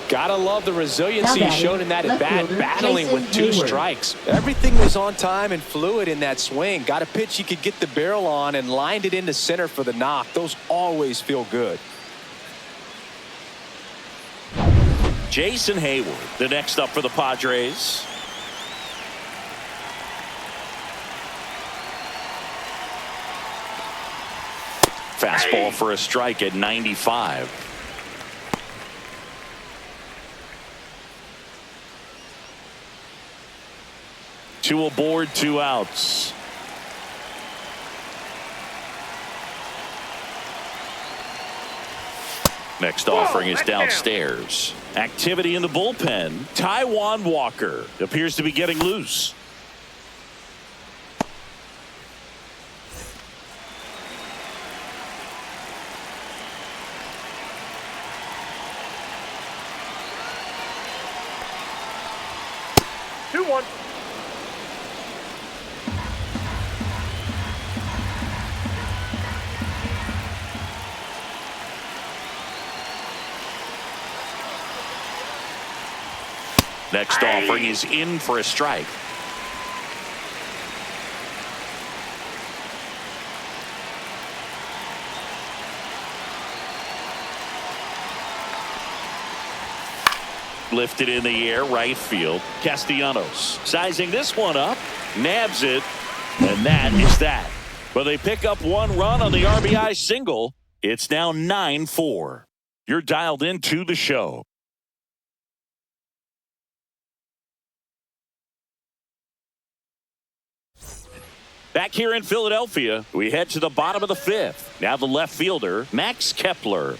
Gotta love the resiliency he showed in that at bat, battling with 2 strikes. Everything was on time and fluid in that swing. Got a pitch he could get the barrel on and lined it into center for the knock. Those always feel good. Jason Hayward, the next up for the Padres. Fastball for a strike at 95. Two aboard, 2 outs. Next offering is downstairs. Activity in the bullpen. Taijuan Walker appears to be getting loose. Next offering is in for a strike. Lifted in the air, right field. Castellanos sizing this one up, nabs it, and that is that. But they pick up 1 run on the RBI single. It's now 9-4. You're dialed into the show. Back here in Philadelphia, we head to the bottom of the 5th. Now the left fielder, Max Kepler.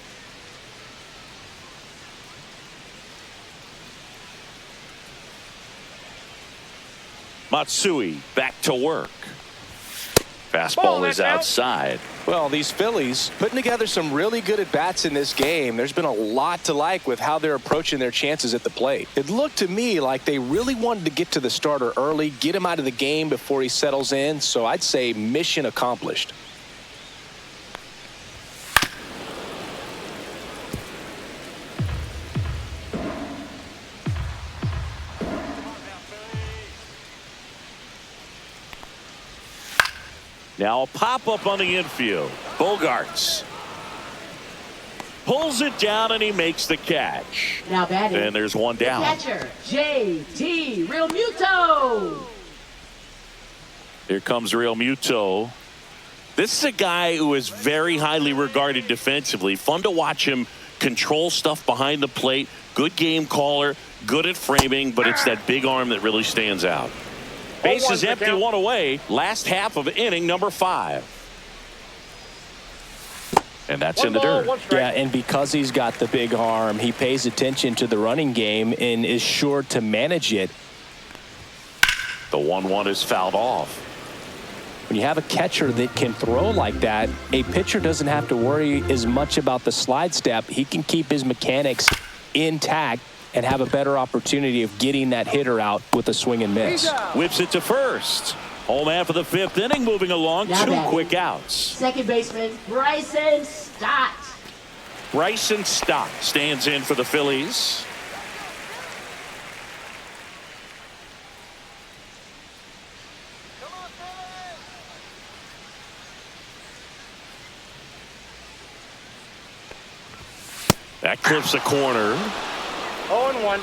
Matsui back to work. Fastball is outside. Well, these Phillies putting together some really good at-bats in this game. There's been a lot to like with how they're approaching their chances at the plate. It looked to me like they really wanted to get to the starter early, get him out of the game before he settles in. So I'd say mission accomplished. Now a pop-up on the infield. Bogarts pulls it down and he makes the catch. Now batting. And there's one down. Catcher, J.T. Realmuto. Here comes Realmuto. This is a guy who is very highly regarded defensively. Fun to watch him control stuff behind the plate. Good game caller, good at framing, but it's that big arm that really stands out. Base is empty, 1 away. Last half of inning number 5. And that's in the dirt. Yeah, and because he's got the big arm, he pays attention to the running game and is sure to manage it. The 1-1 is fouled off. When you have a catcher that can throw like that, a pitcher doesn't have to worry as much about the slide step. He can keep his mechanics intact and have a better opportunity of getting that hitter out with a swing and miss. Whips it to first. Home half of the 5th inning, moving along. Now 2 batting. quick outs. Second baseman, Bryson Stott. Bryson Stott stands in for the Phillies. That clips a corner. 0-1.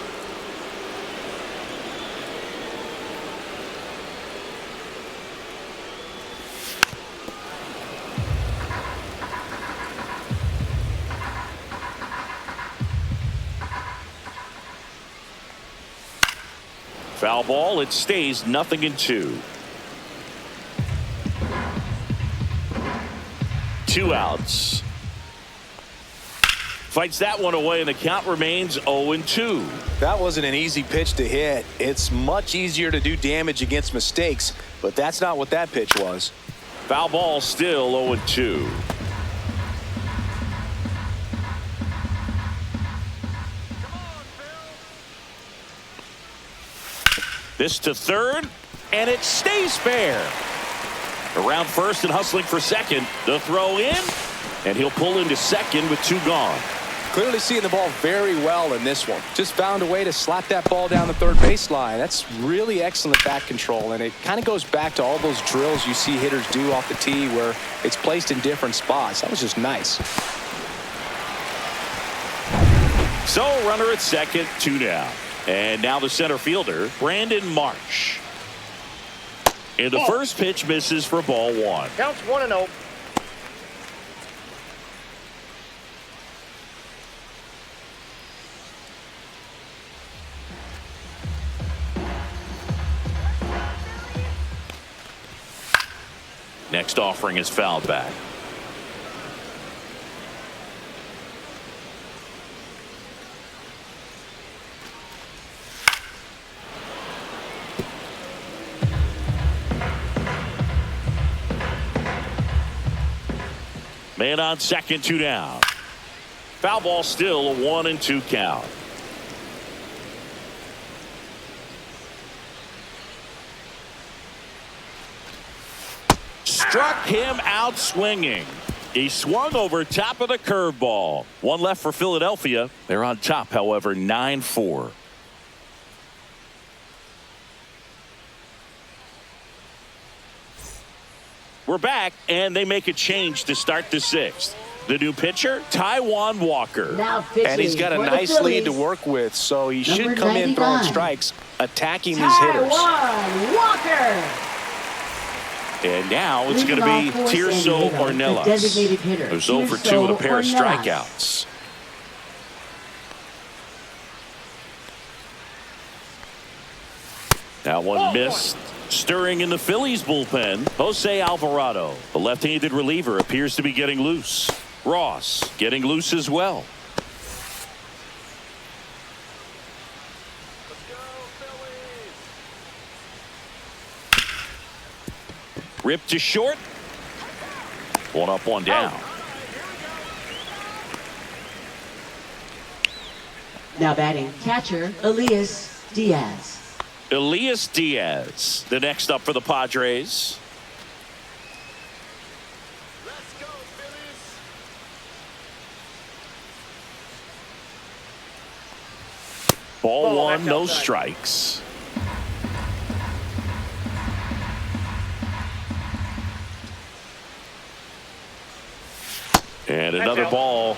Foul ball. It stays 0-2. 2 outs. Fights that one away, and the count remains 0-2. That wasn't an easy pitch to hit. It's much easier to do damage against mistakes, but that's not what that pitch was. Foul ball, still 0-2. This to third, and it stays fair. Around first and hustling for second. The throw in, and he'll pull into second with 2 gone. Clearly seeing the ball very well in this one. Just found a way to slap that ball down the third baseline. That's really excellent bat control, and it kind of goes back to all those drills you see hitters do off the tee where it's placed in different spots. That was just nice. So runner at second, 2 down. And now the center fielder, Brandon Marsh. And the first pitch misses for ball 1. Counts 1-0. Next offering is fouled back. Man on second, 2 down. Foul ball, still a 1-2 count. Struck him out swinging. He swung over top of the curveball. 1 left for Philadelphia. They're on top, however, 9-4. We're back, and they make a change to start the 6th. The new pitcher, Taijuan Walker. Now And he's got a nice lead to work with, so he should come in throwing 99. strikes, attacking these hitters. Taijuan Walker. And now it's going to be Tirso Ornelas, who's over 2 with a pair of strikeouts. That one missed. Stirring in the Phillies bullpen, Jose Alvarado. The left-handed reliever appears to be getting loose. Ross getting loose as well. Ripped to short. 1 up, 1 down. Now batting catcher Elias Diaz. Elias Diaz, the next up for the Padres. Ball 1, no strikes. And another ball.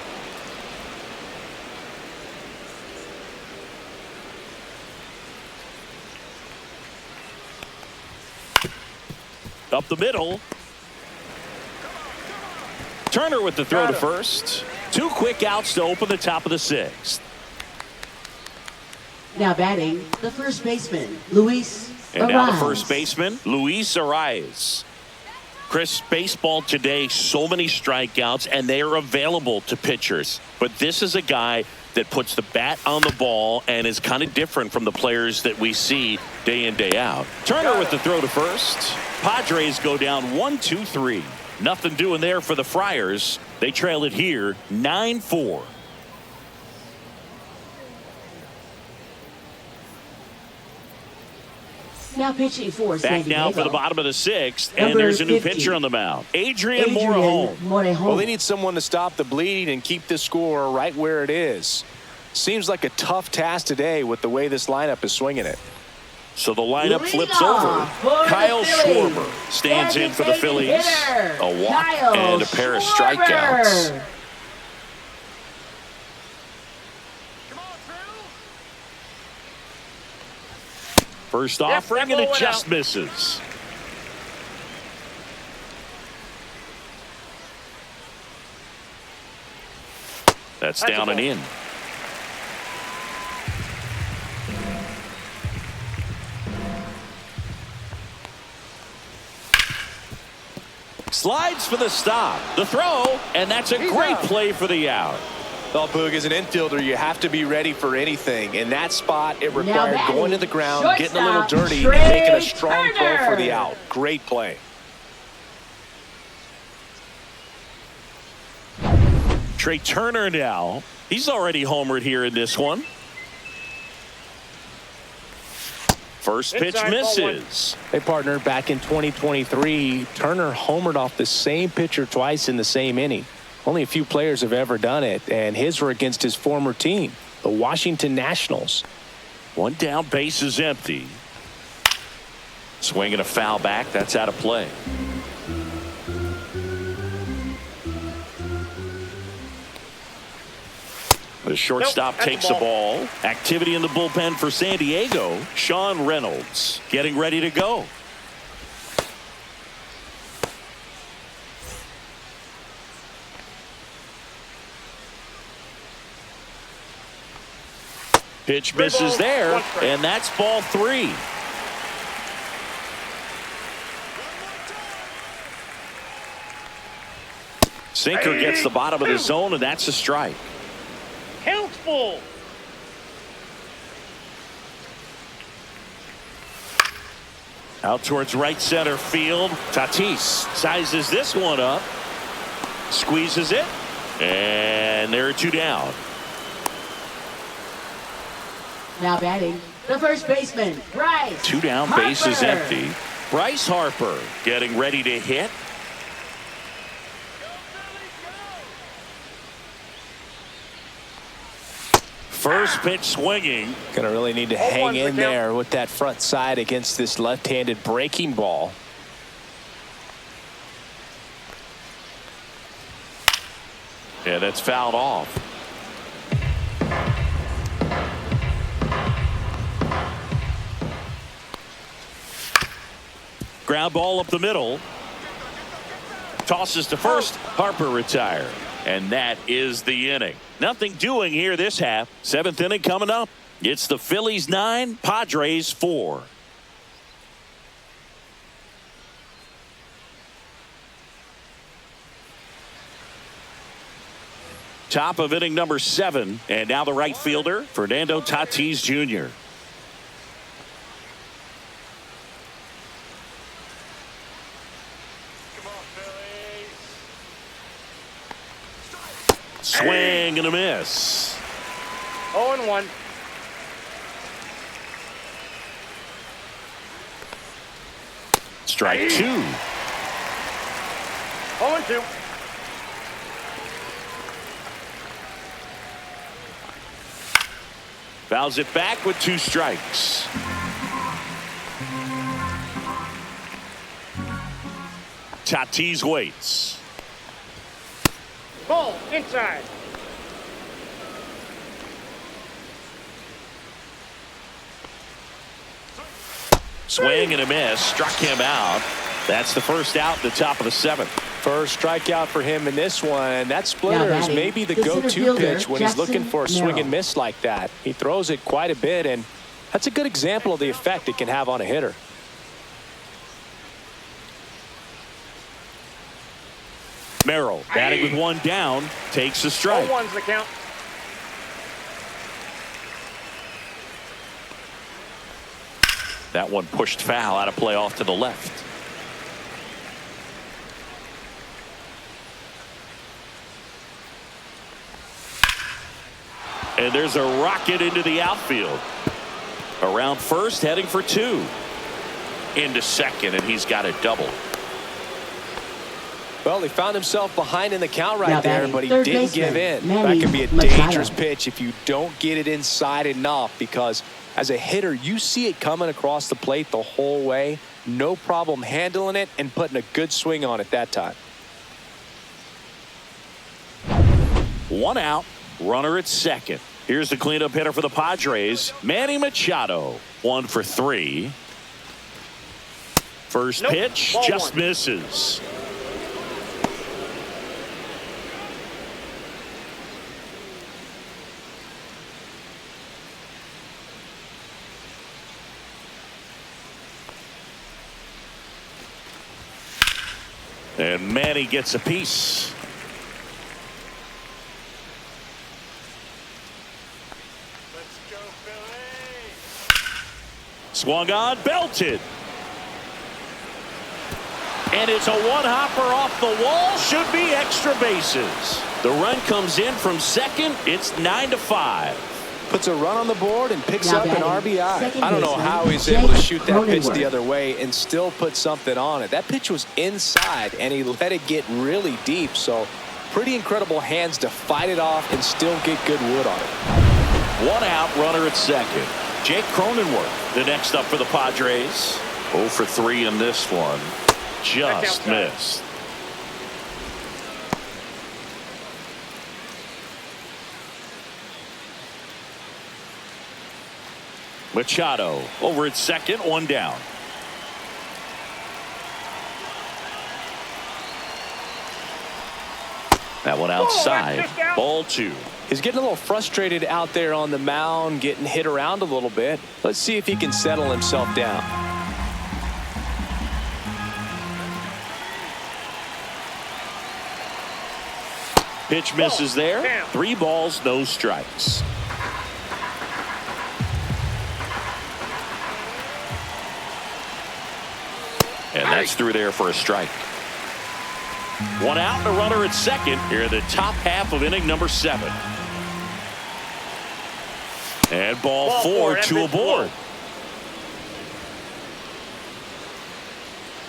Up the middle. Turner with the throw to first. 2 quick outs to open the top of the 6th. Now batting the first baseman Luis And now the Arias. first baseman, Luis Arias. Chris, baseball today, so many strikeouts, and they are available to pitchers. But this is a guy that puts the bat on the ball and is kind of different from the players that we see day in, day out. Turner with the throw to first. Padres go down 1-2-3. Nothing doing there for the Friars. They trail it here 9-4. Now pitching for Back San now Diego. for the bottom of the 6th, and Number there's a new 50. pitcher on the mound, Adrian Morejon. Well, they need someone to stop the bleeding and keep the score right where it is. Seems like a tough task today with the way this lineup is swinging it. So the lineup flips Leadoff over. for the Kyle Phillies. Schwarber stands in for the Phillies. Hitter, A walk Kyle and a pair of Schwarber. strikeouts. First offering, and it just misses. That's down and in. Slides for the stop. The throw, and that's a great play for the out. Well, Boog, as an infielder, you have to be ready for anything. In that spot, it required going to the ground, getting a little dirty, and making a strong throw for the out. Great play. Trey Turner now. He's already homered here in this one. First pitch misses. Hey, partner, back in 2023, Turner homered off the same pitcher twice in the same inning. Only a few players have ever done it, and his were against his former team, the Washington Nationals. One down, base is empty. Swinging a foul back. That's out of play. The shortstop takes the ball. Activity in the bullpen for San Diego. Sean Reynolds getting ready to go. Pitch misses there, and that's ball 3. Sinker gets the bottom of the zone, and that's a strike. Count full. Out towards right center field. Tatis sizes this one up. Squeezes it. And there are 2 down. Now batting, the first baseman, Bryce. 2 down, Harper. base is empty. Bryce Harper getting ready to hit. First pitch swinging. Going to really need to hang in there with that front side against this left-handed breaking ball. Yeah, that's fouled off. Ground ball up the middle. Tosses to first. Harper retired. And that is the inning. Nothing doing here this half. 7th inning coming up. It's the Phillies 9, Padres 4. Top of inning number 7. And now the right fielder, Fernando Tatis Jr. Swing and a miss. 0-1. Strike 2. 0-2. Fouls it back with 2 strikes. Tatis waits. Ball inside. Swing and a miss. Struck him out. That's the first out at the top of the 7th. First strikeout for him in this one. That splitter is maybe the go-to pitch when he's looking for a swing and miss like that. He throws it quite a bit, and that's a good example of the effect it can have on a hitter. Merrill batting with 1 down, takes a strike. 0-1's the count. That one pushed foul out of play off to the left. And there's a rocket into the outfield. Around first, heading for 2. Into second, and he's got a double. Well, he found himself behind in the count right there, but he didn't give in. Manny That can be a dangerous pitch if you don't get it inside enough, because as a hitter, you see it coming across the plate the whole way. No problem handling it and putting a good swing on it that time. 1 out, runner at second. Here's the cleanup hitter for the Padres, Manny Machado. 1 for 3. First pitch just misses. And Manny gets a piece. Let's go, Phillies. Swung on, belted. And it's a one-hopper off the wall. Should be extra bases. The run comes in from second. It's 9-5. Puts a run on the board and picks Now up an batting, RBI. second I don't know baseman, how he's Jake able to shoot that pitch Cronenworth. the other way and still put something on it. That pitch was inside, and he let it get really deep. So pretty incredible hands to fight it off and still get good wood on it. 1 out, runner at second. Jake Cronenworth, the next up for the Padres. 0 for 3 in this one. Just missed. Machado over at second, 1 down. That one outside. Ball 2. He's getting a little frustrated out there on the mound, getting hit around a little bit. Let's see if he can settle himself down. Pitch misses there. 3 balls, no strikes. And that's through there for a strike. 1 out and a runner at second here in the top half of inning number 7. And ball 4, 2 aboard.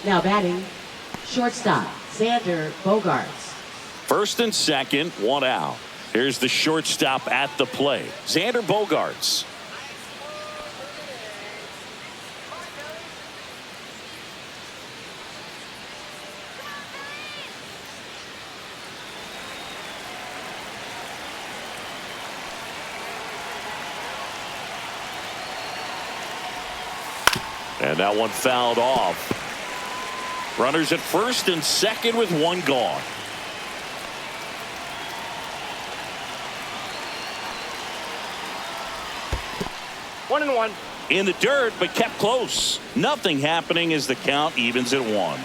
Now batting, shortstop, Xander Bogaerts. First and second, 1 out. Here's the shortstop at the plate, Xander Bogaerts. And that one fouled off. Runners at first and second with 1 gone. One and one. In the dirt, but kept close. Nothing happening as the count evens at 1.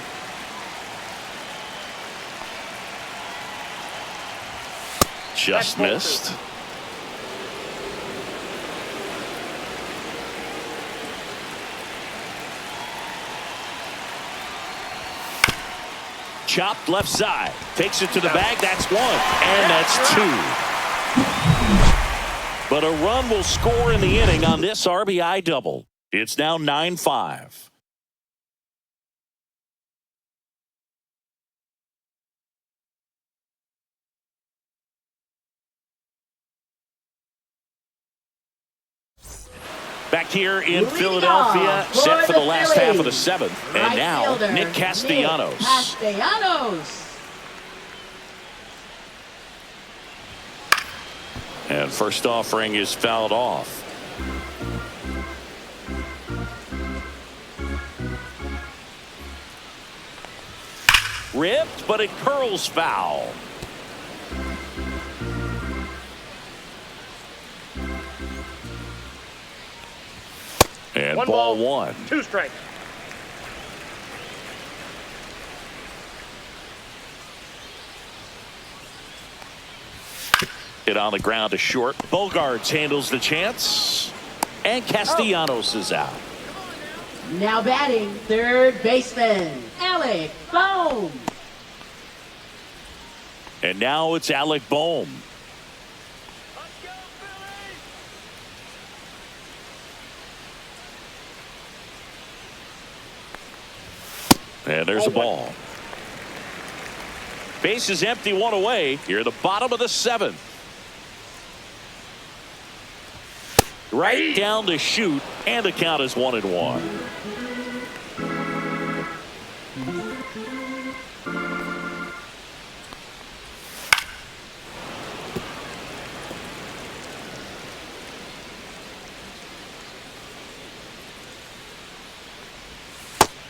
Just missed. Chopped left side. Takes it to the bag. That's 1. And that's 2. But a run will score in the inning on this RBI double. It's now 9-5. Back here in Philadelphia, set for the last half of the 7th. And now, Nick Castellanos. And first offering is fouled off. Ripped, but it curls foul. And ball 1. 2 strikes. Hit on the ground to short. Bogaerts handles the chance. And Castellanos is out. Now batting, third baseman, Alec Bohm. And now it's Alec Bohm. And there's a ball. Base is empty, 1 away. Here at the bottom of the 7th. Right down to shoot, and the count is 1-1.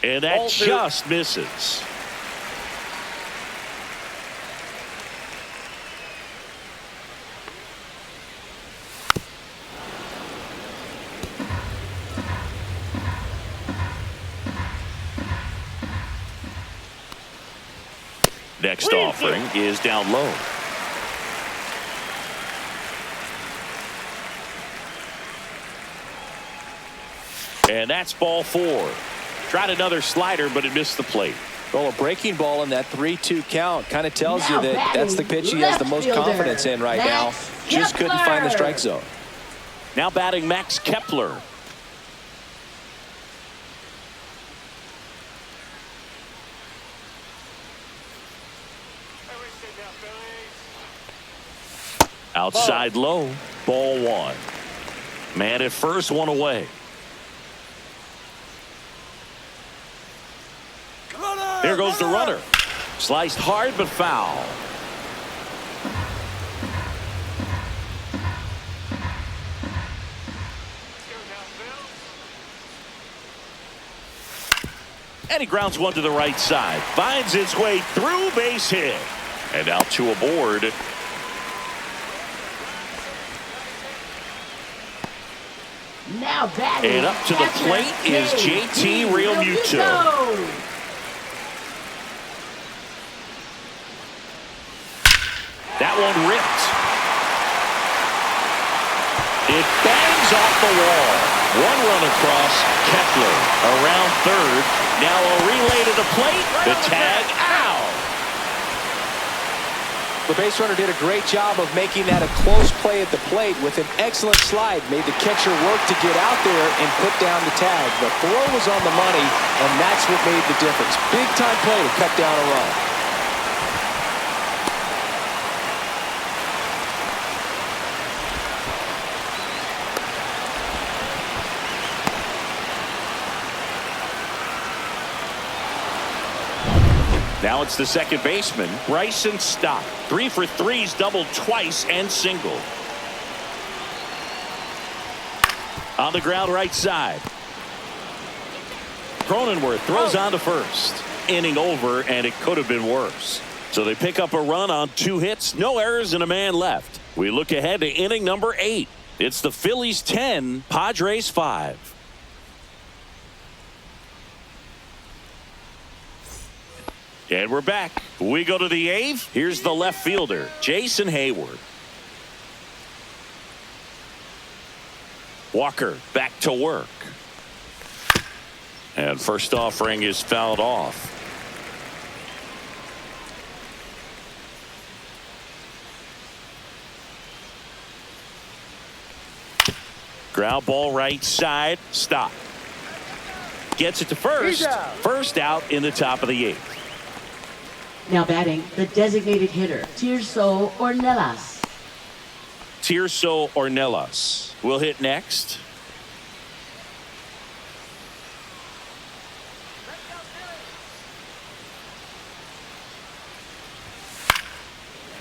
And that just misses. Next offering is down low. And that's ball 4. Tried another slider, but it missed the plate. Well, a breaking ball in that 3-2 count kind of tells you that that's the pitch he has the most confidence in right now. Just couldn't find the strike zone. Now batting Max Kepler. Outside low, ball 1. Man at first, 1 away. Here goes the runner. Sliced hard but foul. And he grounds one to the right side. Finds its way through, base hit. And out to a board. Now batting. And up to the plate is JT Realmuto. That one ripped. It bangs off the wall. 1 run across. Kepler around third. Now a relay to the plate. The tag out. The base runner did a great job of making that a close play at the plate with an excellent slide. Made the catcher work to get out there and put down the tag. The throw was on the money, and that's what made the difference. Big time play to cut down a run. Now it's the second baseman, Bryson Stott. 3 for 3's doubled twice and singled. On the ground right side. Cronenworth throws on to first. Inning over, and it could have been worse. So they pick up a run on 2 hits, no errors, and a man left. We look ahead to inning number 8. It's the Phillies 10, Padres 5. And we're back. We go to the 8th. Here's the left fielder, Jason Hayward. Walker back to work. And first offering is fouled off. Ground ball right side. Stop. Gets it to first. First out in the top of the 8th. Now batting the designated hitter, Tirso Ornelas. Tirso Ornelas will hit next.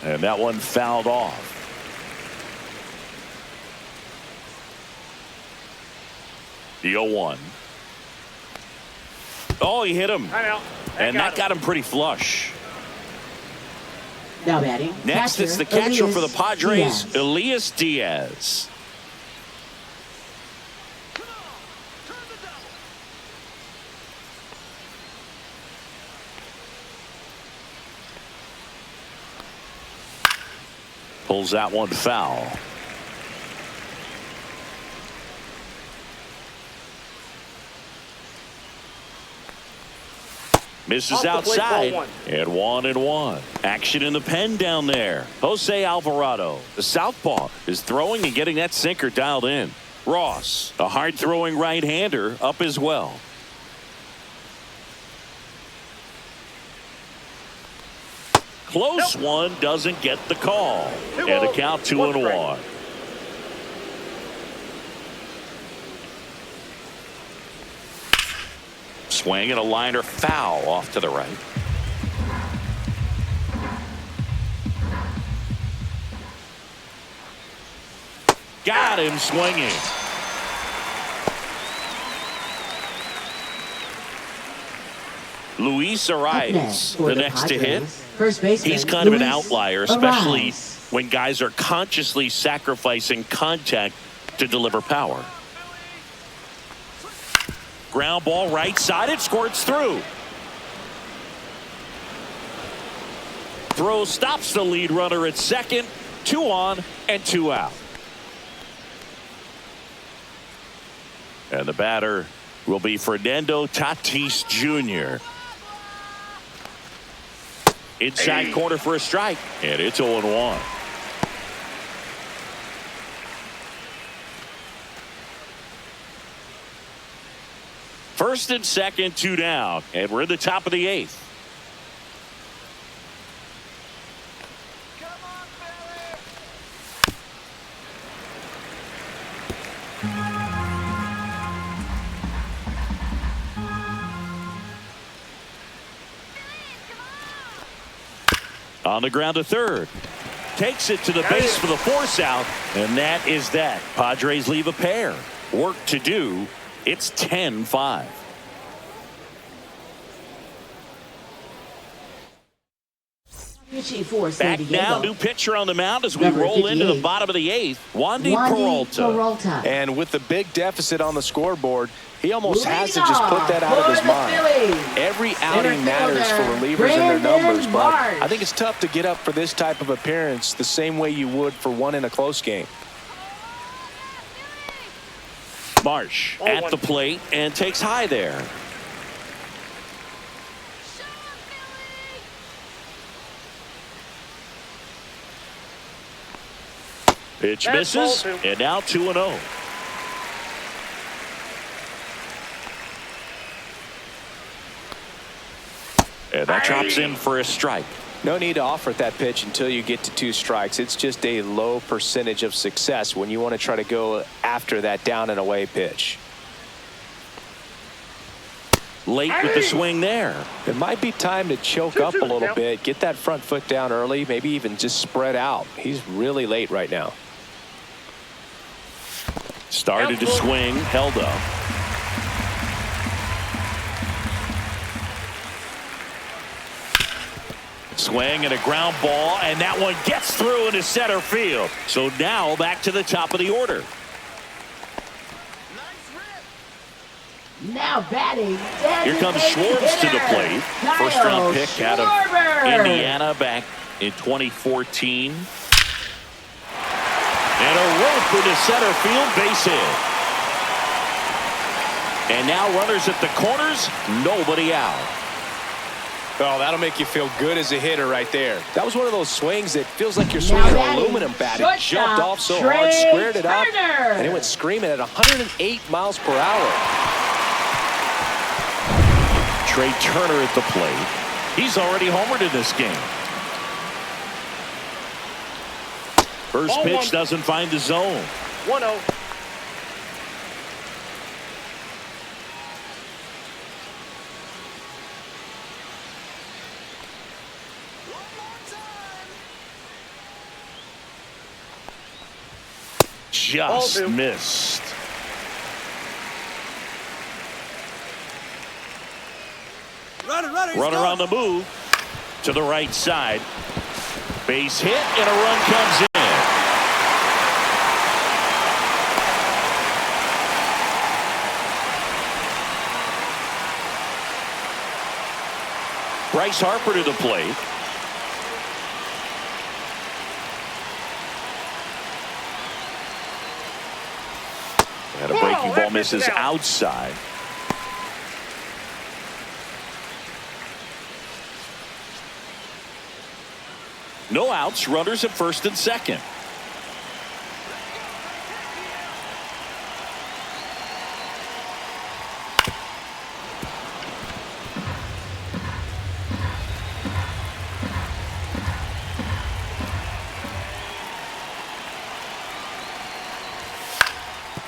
And that one fouled off. The 0-1. Oh, he hit him. And that got him pretty flush. Now batting. Next, it's the catcher for the Padres, Elias Diaz. Pulls that one foul. Misses outside, and 1-1. Action in the pen down there. Jose Alvarado, the southpaw, is throwing and getting that sinker dialed in. Ross, a hard-throwing right-hander, up as well. Close one, doesn't get the call. And a count 2-1. Swing and a liner foul off to the right. Got him swinging. Luis Arias, the next to hit. First baseman, he's kind of an Luis outlier, especially Arias. when guys are consciously sacrificing contact to deliver power. Ground ball right side, it squirts through. throw stops the lead runner at second. 2 on and 2 out. And the batter will be Fernando Tatis Jr. Inside corner for a strike, and it's 0-1. First and second, 2 down, and we're in the top of the 8th. On the ground to third. Takes it to the base for the force out, and that is that. Padres leave a pair. Work to do. It's 10-5. Back now, new pitcher on the mound as we roll into the bottom of the 8th. Wandy Peralta. And with the big deficit on the scoreboard, he almost has to just put that out of his mind. Every outing matters for relievers and their numbers, but I think it's tough to get up for this type of appearance the same way you would for one in a close game. Marsh at the plate and takes high there. Pitch misses, and now 2-0. And that drops in for a strike. No need to offer that pitch until you get to 2 strikes. It's just a low percentage of success when you want to try to go after that down and away pitch. Late with the swing there. It might be time to choke up a little bit, get that front foot down early, maybe even just spread out. He's really late right now. Started to swing, held up. Swing and a ground ball, and that one gets through into center field. So now back to the top of the order. Now batting. Here comes Schwartz to the plate. First round pick out of Indiana back in 2014. And a rope into center field, base hit. And now runners at the corners, nobody out. Oh, that'll make you feel good as a hitter right there. That was one of those swings that feels like you're swinging an aluminum bat. It jumped off so hard, squared it up, and it went screaming at 108 miles per hour. Trey Turner at the plate. He's already homered in this game. First pitch doesn't find the zone. 1-0. Just missed. Runner on the move to the right side. Base hit and a run comes in. Bryce Harper to the plate. And a breaking ball misses outside. No outs, runners at first and second.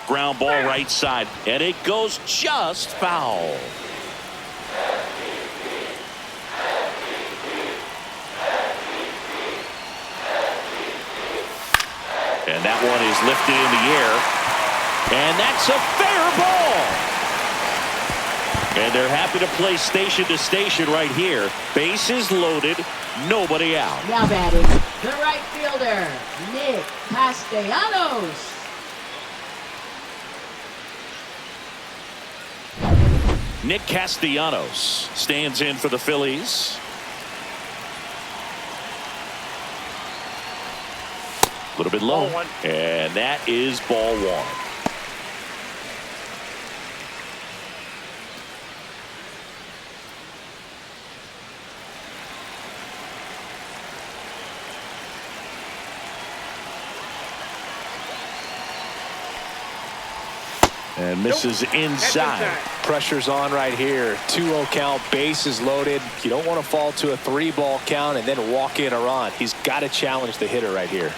Ground ball right side, and it goes just foul. And that one is lifted in the air, and that's a fair ball. And they're happy to play station to station right here. Bases loaded, nobody out. Now batting, the right fielder, Nick Castellanos. Nick Castellanos stands in for the Phillies. little bit low. Ball one. And that is ball one. And misses inside. Pressure's on right here. 2-0 count, bases loaded. You don't want to fall to a 3-ball count and then walk in a run. He's got to challenge the hitter right here.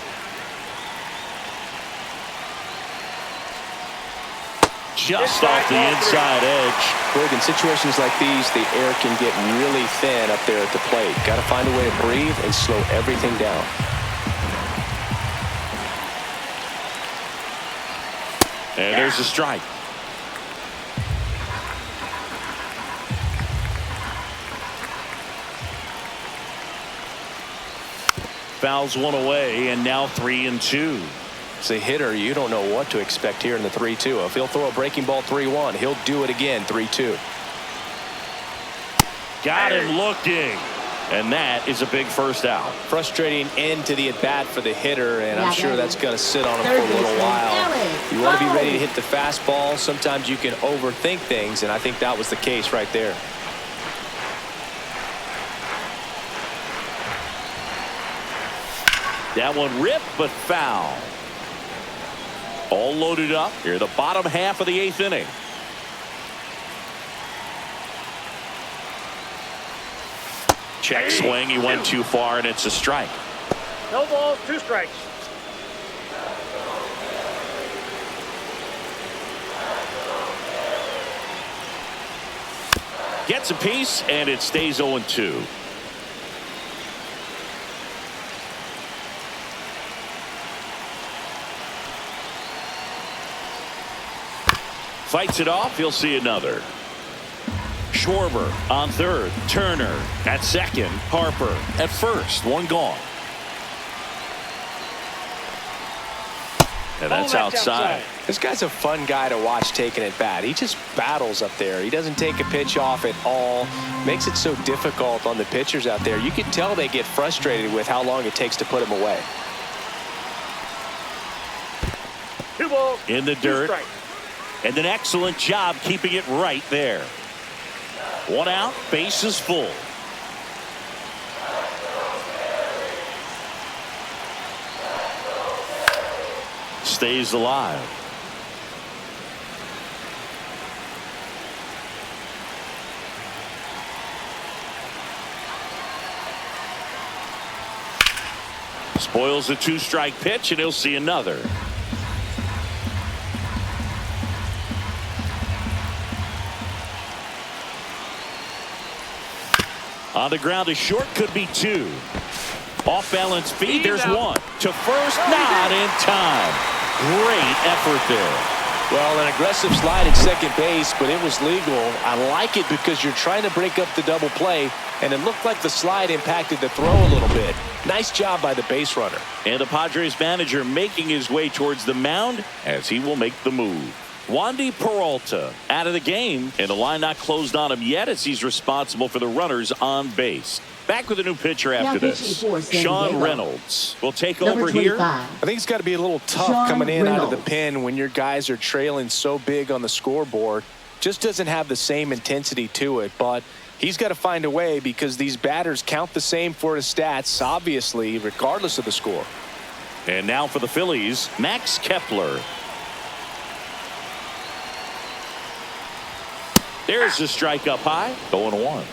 Just off the inside edge. Boyd, in situations like these, the air can get really thin up there at the plate. Got to find a way to breathe and slow everything down. And there's a strike. Fouls one away, and now 3-2. As a hitter, you don't know what to expect here in the 3-2. If he'll throw a breaking ball 3-1, he'll do it again 3-2. Got him looking. And that is a big first out. Frustrating end to the at-bat for the hitter, and I'm sure that's going to sit on him for a Third little baseman, while. Alex. You want to be ready to hit the fastball. Sometimes you can overthink things, and I think that was the case right there. That one ripped, but foul. All loaded up here, the bottom half of the 8th inning. Check swing. He went too far, and it's a strike. No balls, 2 strikes. Gets a piece, and it stays 0-2. Fights it off. He'll see another. Schwarber on third. Turner at second. Harper at first. One gone. And that's outside. This guy's a fun guy to watch taking at bat. He just battles up there. He doesn't take a pitch off at all. Makes it so difficult on the pitchers out there. You can tell they get frustrated with how long it takes to put him away. 2 balls. In the 2 dirt. strikes. And an excellent job keeping it right there. 1 out, base is full. Stays alive. Spoils a 2-strike pitch, and he'll see another. On the ground is short, could be 2. Off balance feed, there's 1. To first, not in time. Great effort there. Well, an aggressive slide at second base, but it was legal. I like it because you're trying to break up the double play, and it looked like the slide impacted the throw a little bit. Nice job by the base runner. And the Padres manager making his way towards the mound as he will make the move. Wandy Peralta out of the game, and the line not closed on him yet as he's responsible for the runners on base. Back with a new pitcher after this. Sean Reynolds will take over here. I think it's got to be a little tough coming in out of the pen when your guys are trailing so big on the scoreboard. Just doesn't have the same intensity to it, but he's got to find a way because these batters count the same for his stats, obviously, regardless of the score. And now for the Phillies, Max Kepler. There's the strike up high. 0-1.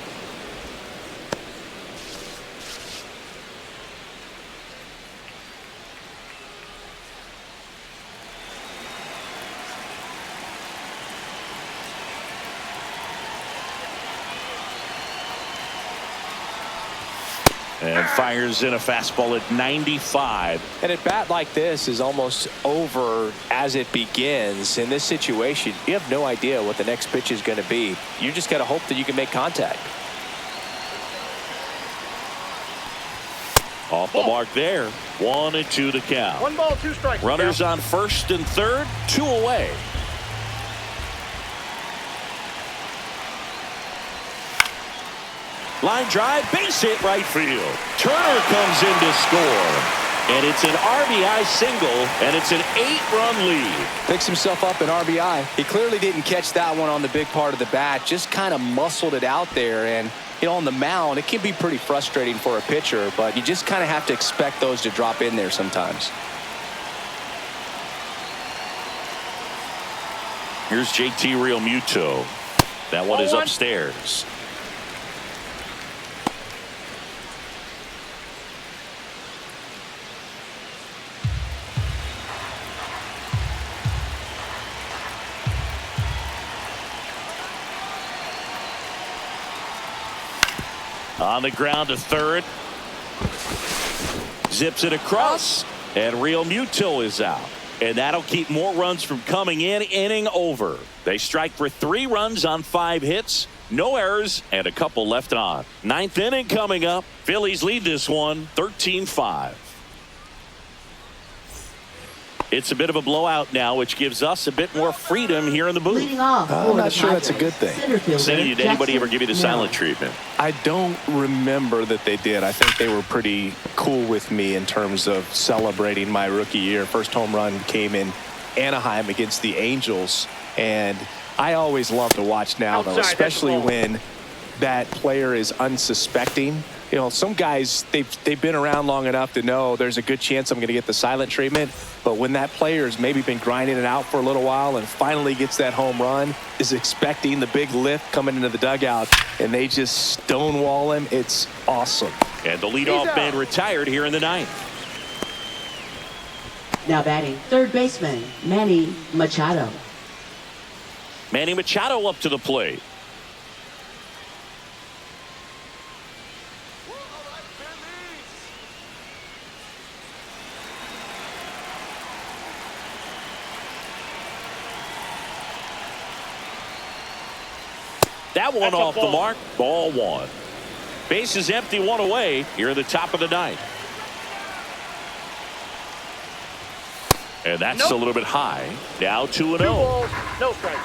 And fires in a fastball at 95. And at bat like this is almost over as it begins. In this situation, you have no idea what the next pitch is going to be. You just got to hope that you can make contact. Off the mark there. 1-2 to count. 1 ball, 2 strikes. Runners on first and third, 2 away. Line drive, base hit right field. Turner comes in to score. And it's an RBI single, and it's an 8-run lead. Picks himself up an RBI. He clearly didn't catch that one on the big part of the bat, just kind of muscled it out there. And, you know, on the mound, it can be pretty frustrating for a pitcher, but you just kind of have to expect those to drop in there sometimes. Here's JT Realmuto. That one is upstairs. On the ground to third. Zips it across. And Realmuto is out. And that'll keep more runs from coming in. Inning over. They strike for 3 runs on 5 hits. No errors and a couple left on. 9th inning coming up. Phillies lead this one 13-5. It's a bit of a blowout now, which gives us a bit more freedom here in the booth. Leading off I'm not sure that's a good thing. Did anybody ever give you the silent treatment? I don't remember that they did. I think they were pretty cool with me in terms of celebrating my rookie year. First home run came in Anaheim against the Angels, and I always love to watch now, though, especially when that player is unsuspecting. You know, some guys, they've been around long enough to know there's a good chance I'm going to get the silent treatment. But when that player's maybe been grinding it out for a little while and finally gets that home run, is expecting the big lift coming into the dugout, and they just stonewall him, it's awesome. And the leadoff man retired here in the 9th. Now batting third baseman Manny Machado. Manny Machado up to the plate. That one off the mark. Ball 1. Base is empty, 1 away here in the top of the 9th. And that's a little bit high. Now 2-0. 2 balls, no strikes.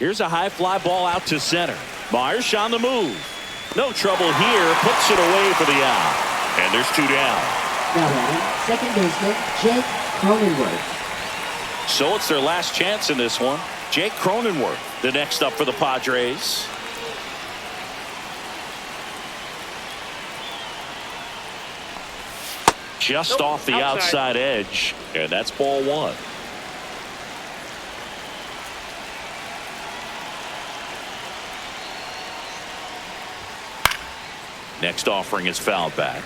Here's a high fly ball out to center. Marsh on the move. No trouble here. Puts it away for the out. And there's 2 down. Now batting second baseman Jake Cronenworth. So it's their last chance in this one. Jake Cronenworth, the next up for the Padres. Just off the outside edge, and that's ball 1. Next offering is fouled back.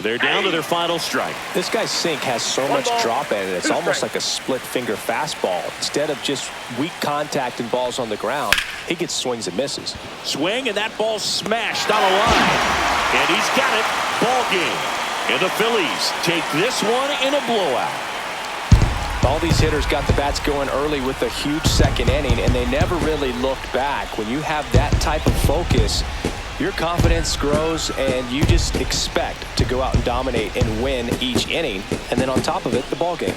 They're down to their final strike. This guy's sink has so much drop in it. It's almost like a split finger fastball. Instead of just weak contact and balls on the ground, he gets swings and misses. Swing, and that ball smashed on a line. And he's got it. Ball game. And the Phillies take this one in a blowout. All these hitters got the bats going early with a huge second inning, and they never really looked back. When you have that type of focus, your confidence grows, and you just expect to go out and dominate and win each inning. And then on top of it, the ball game.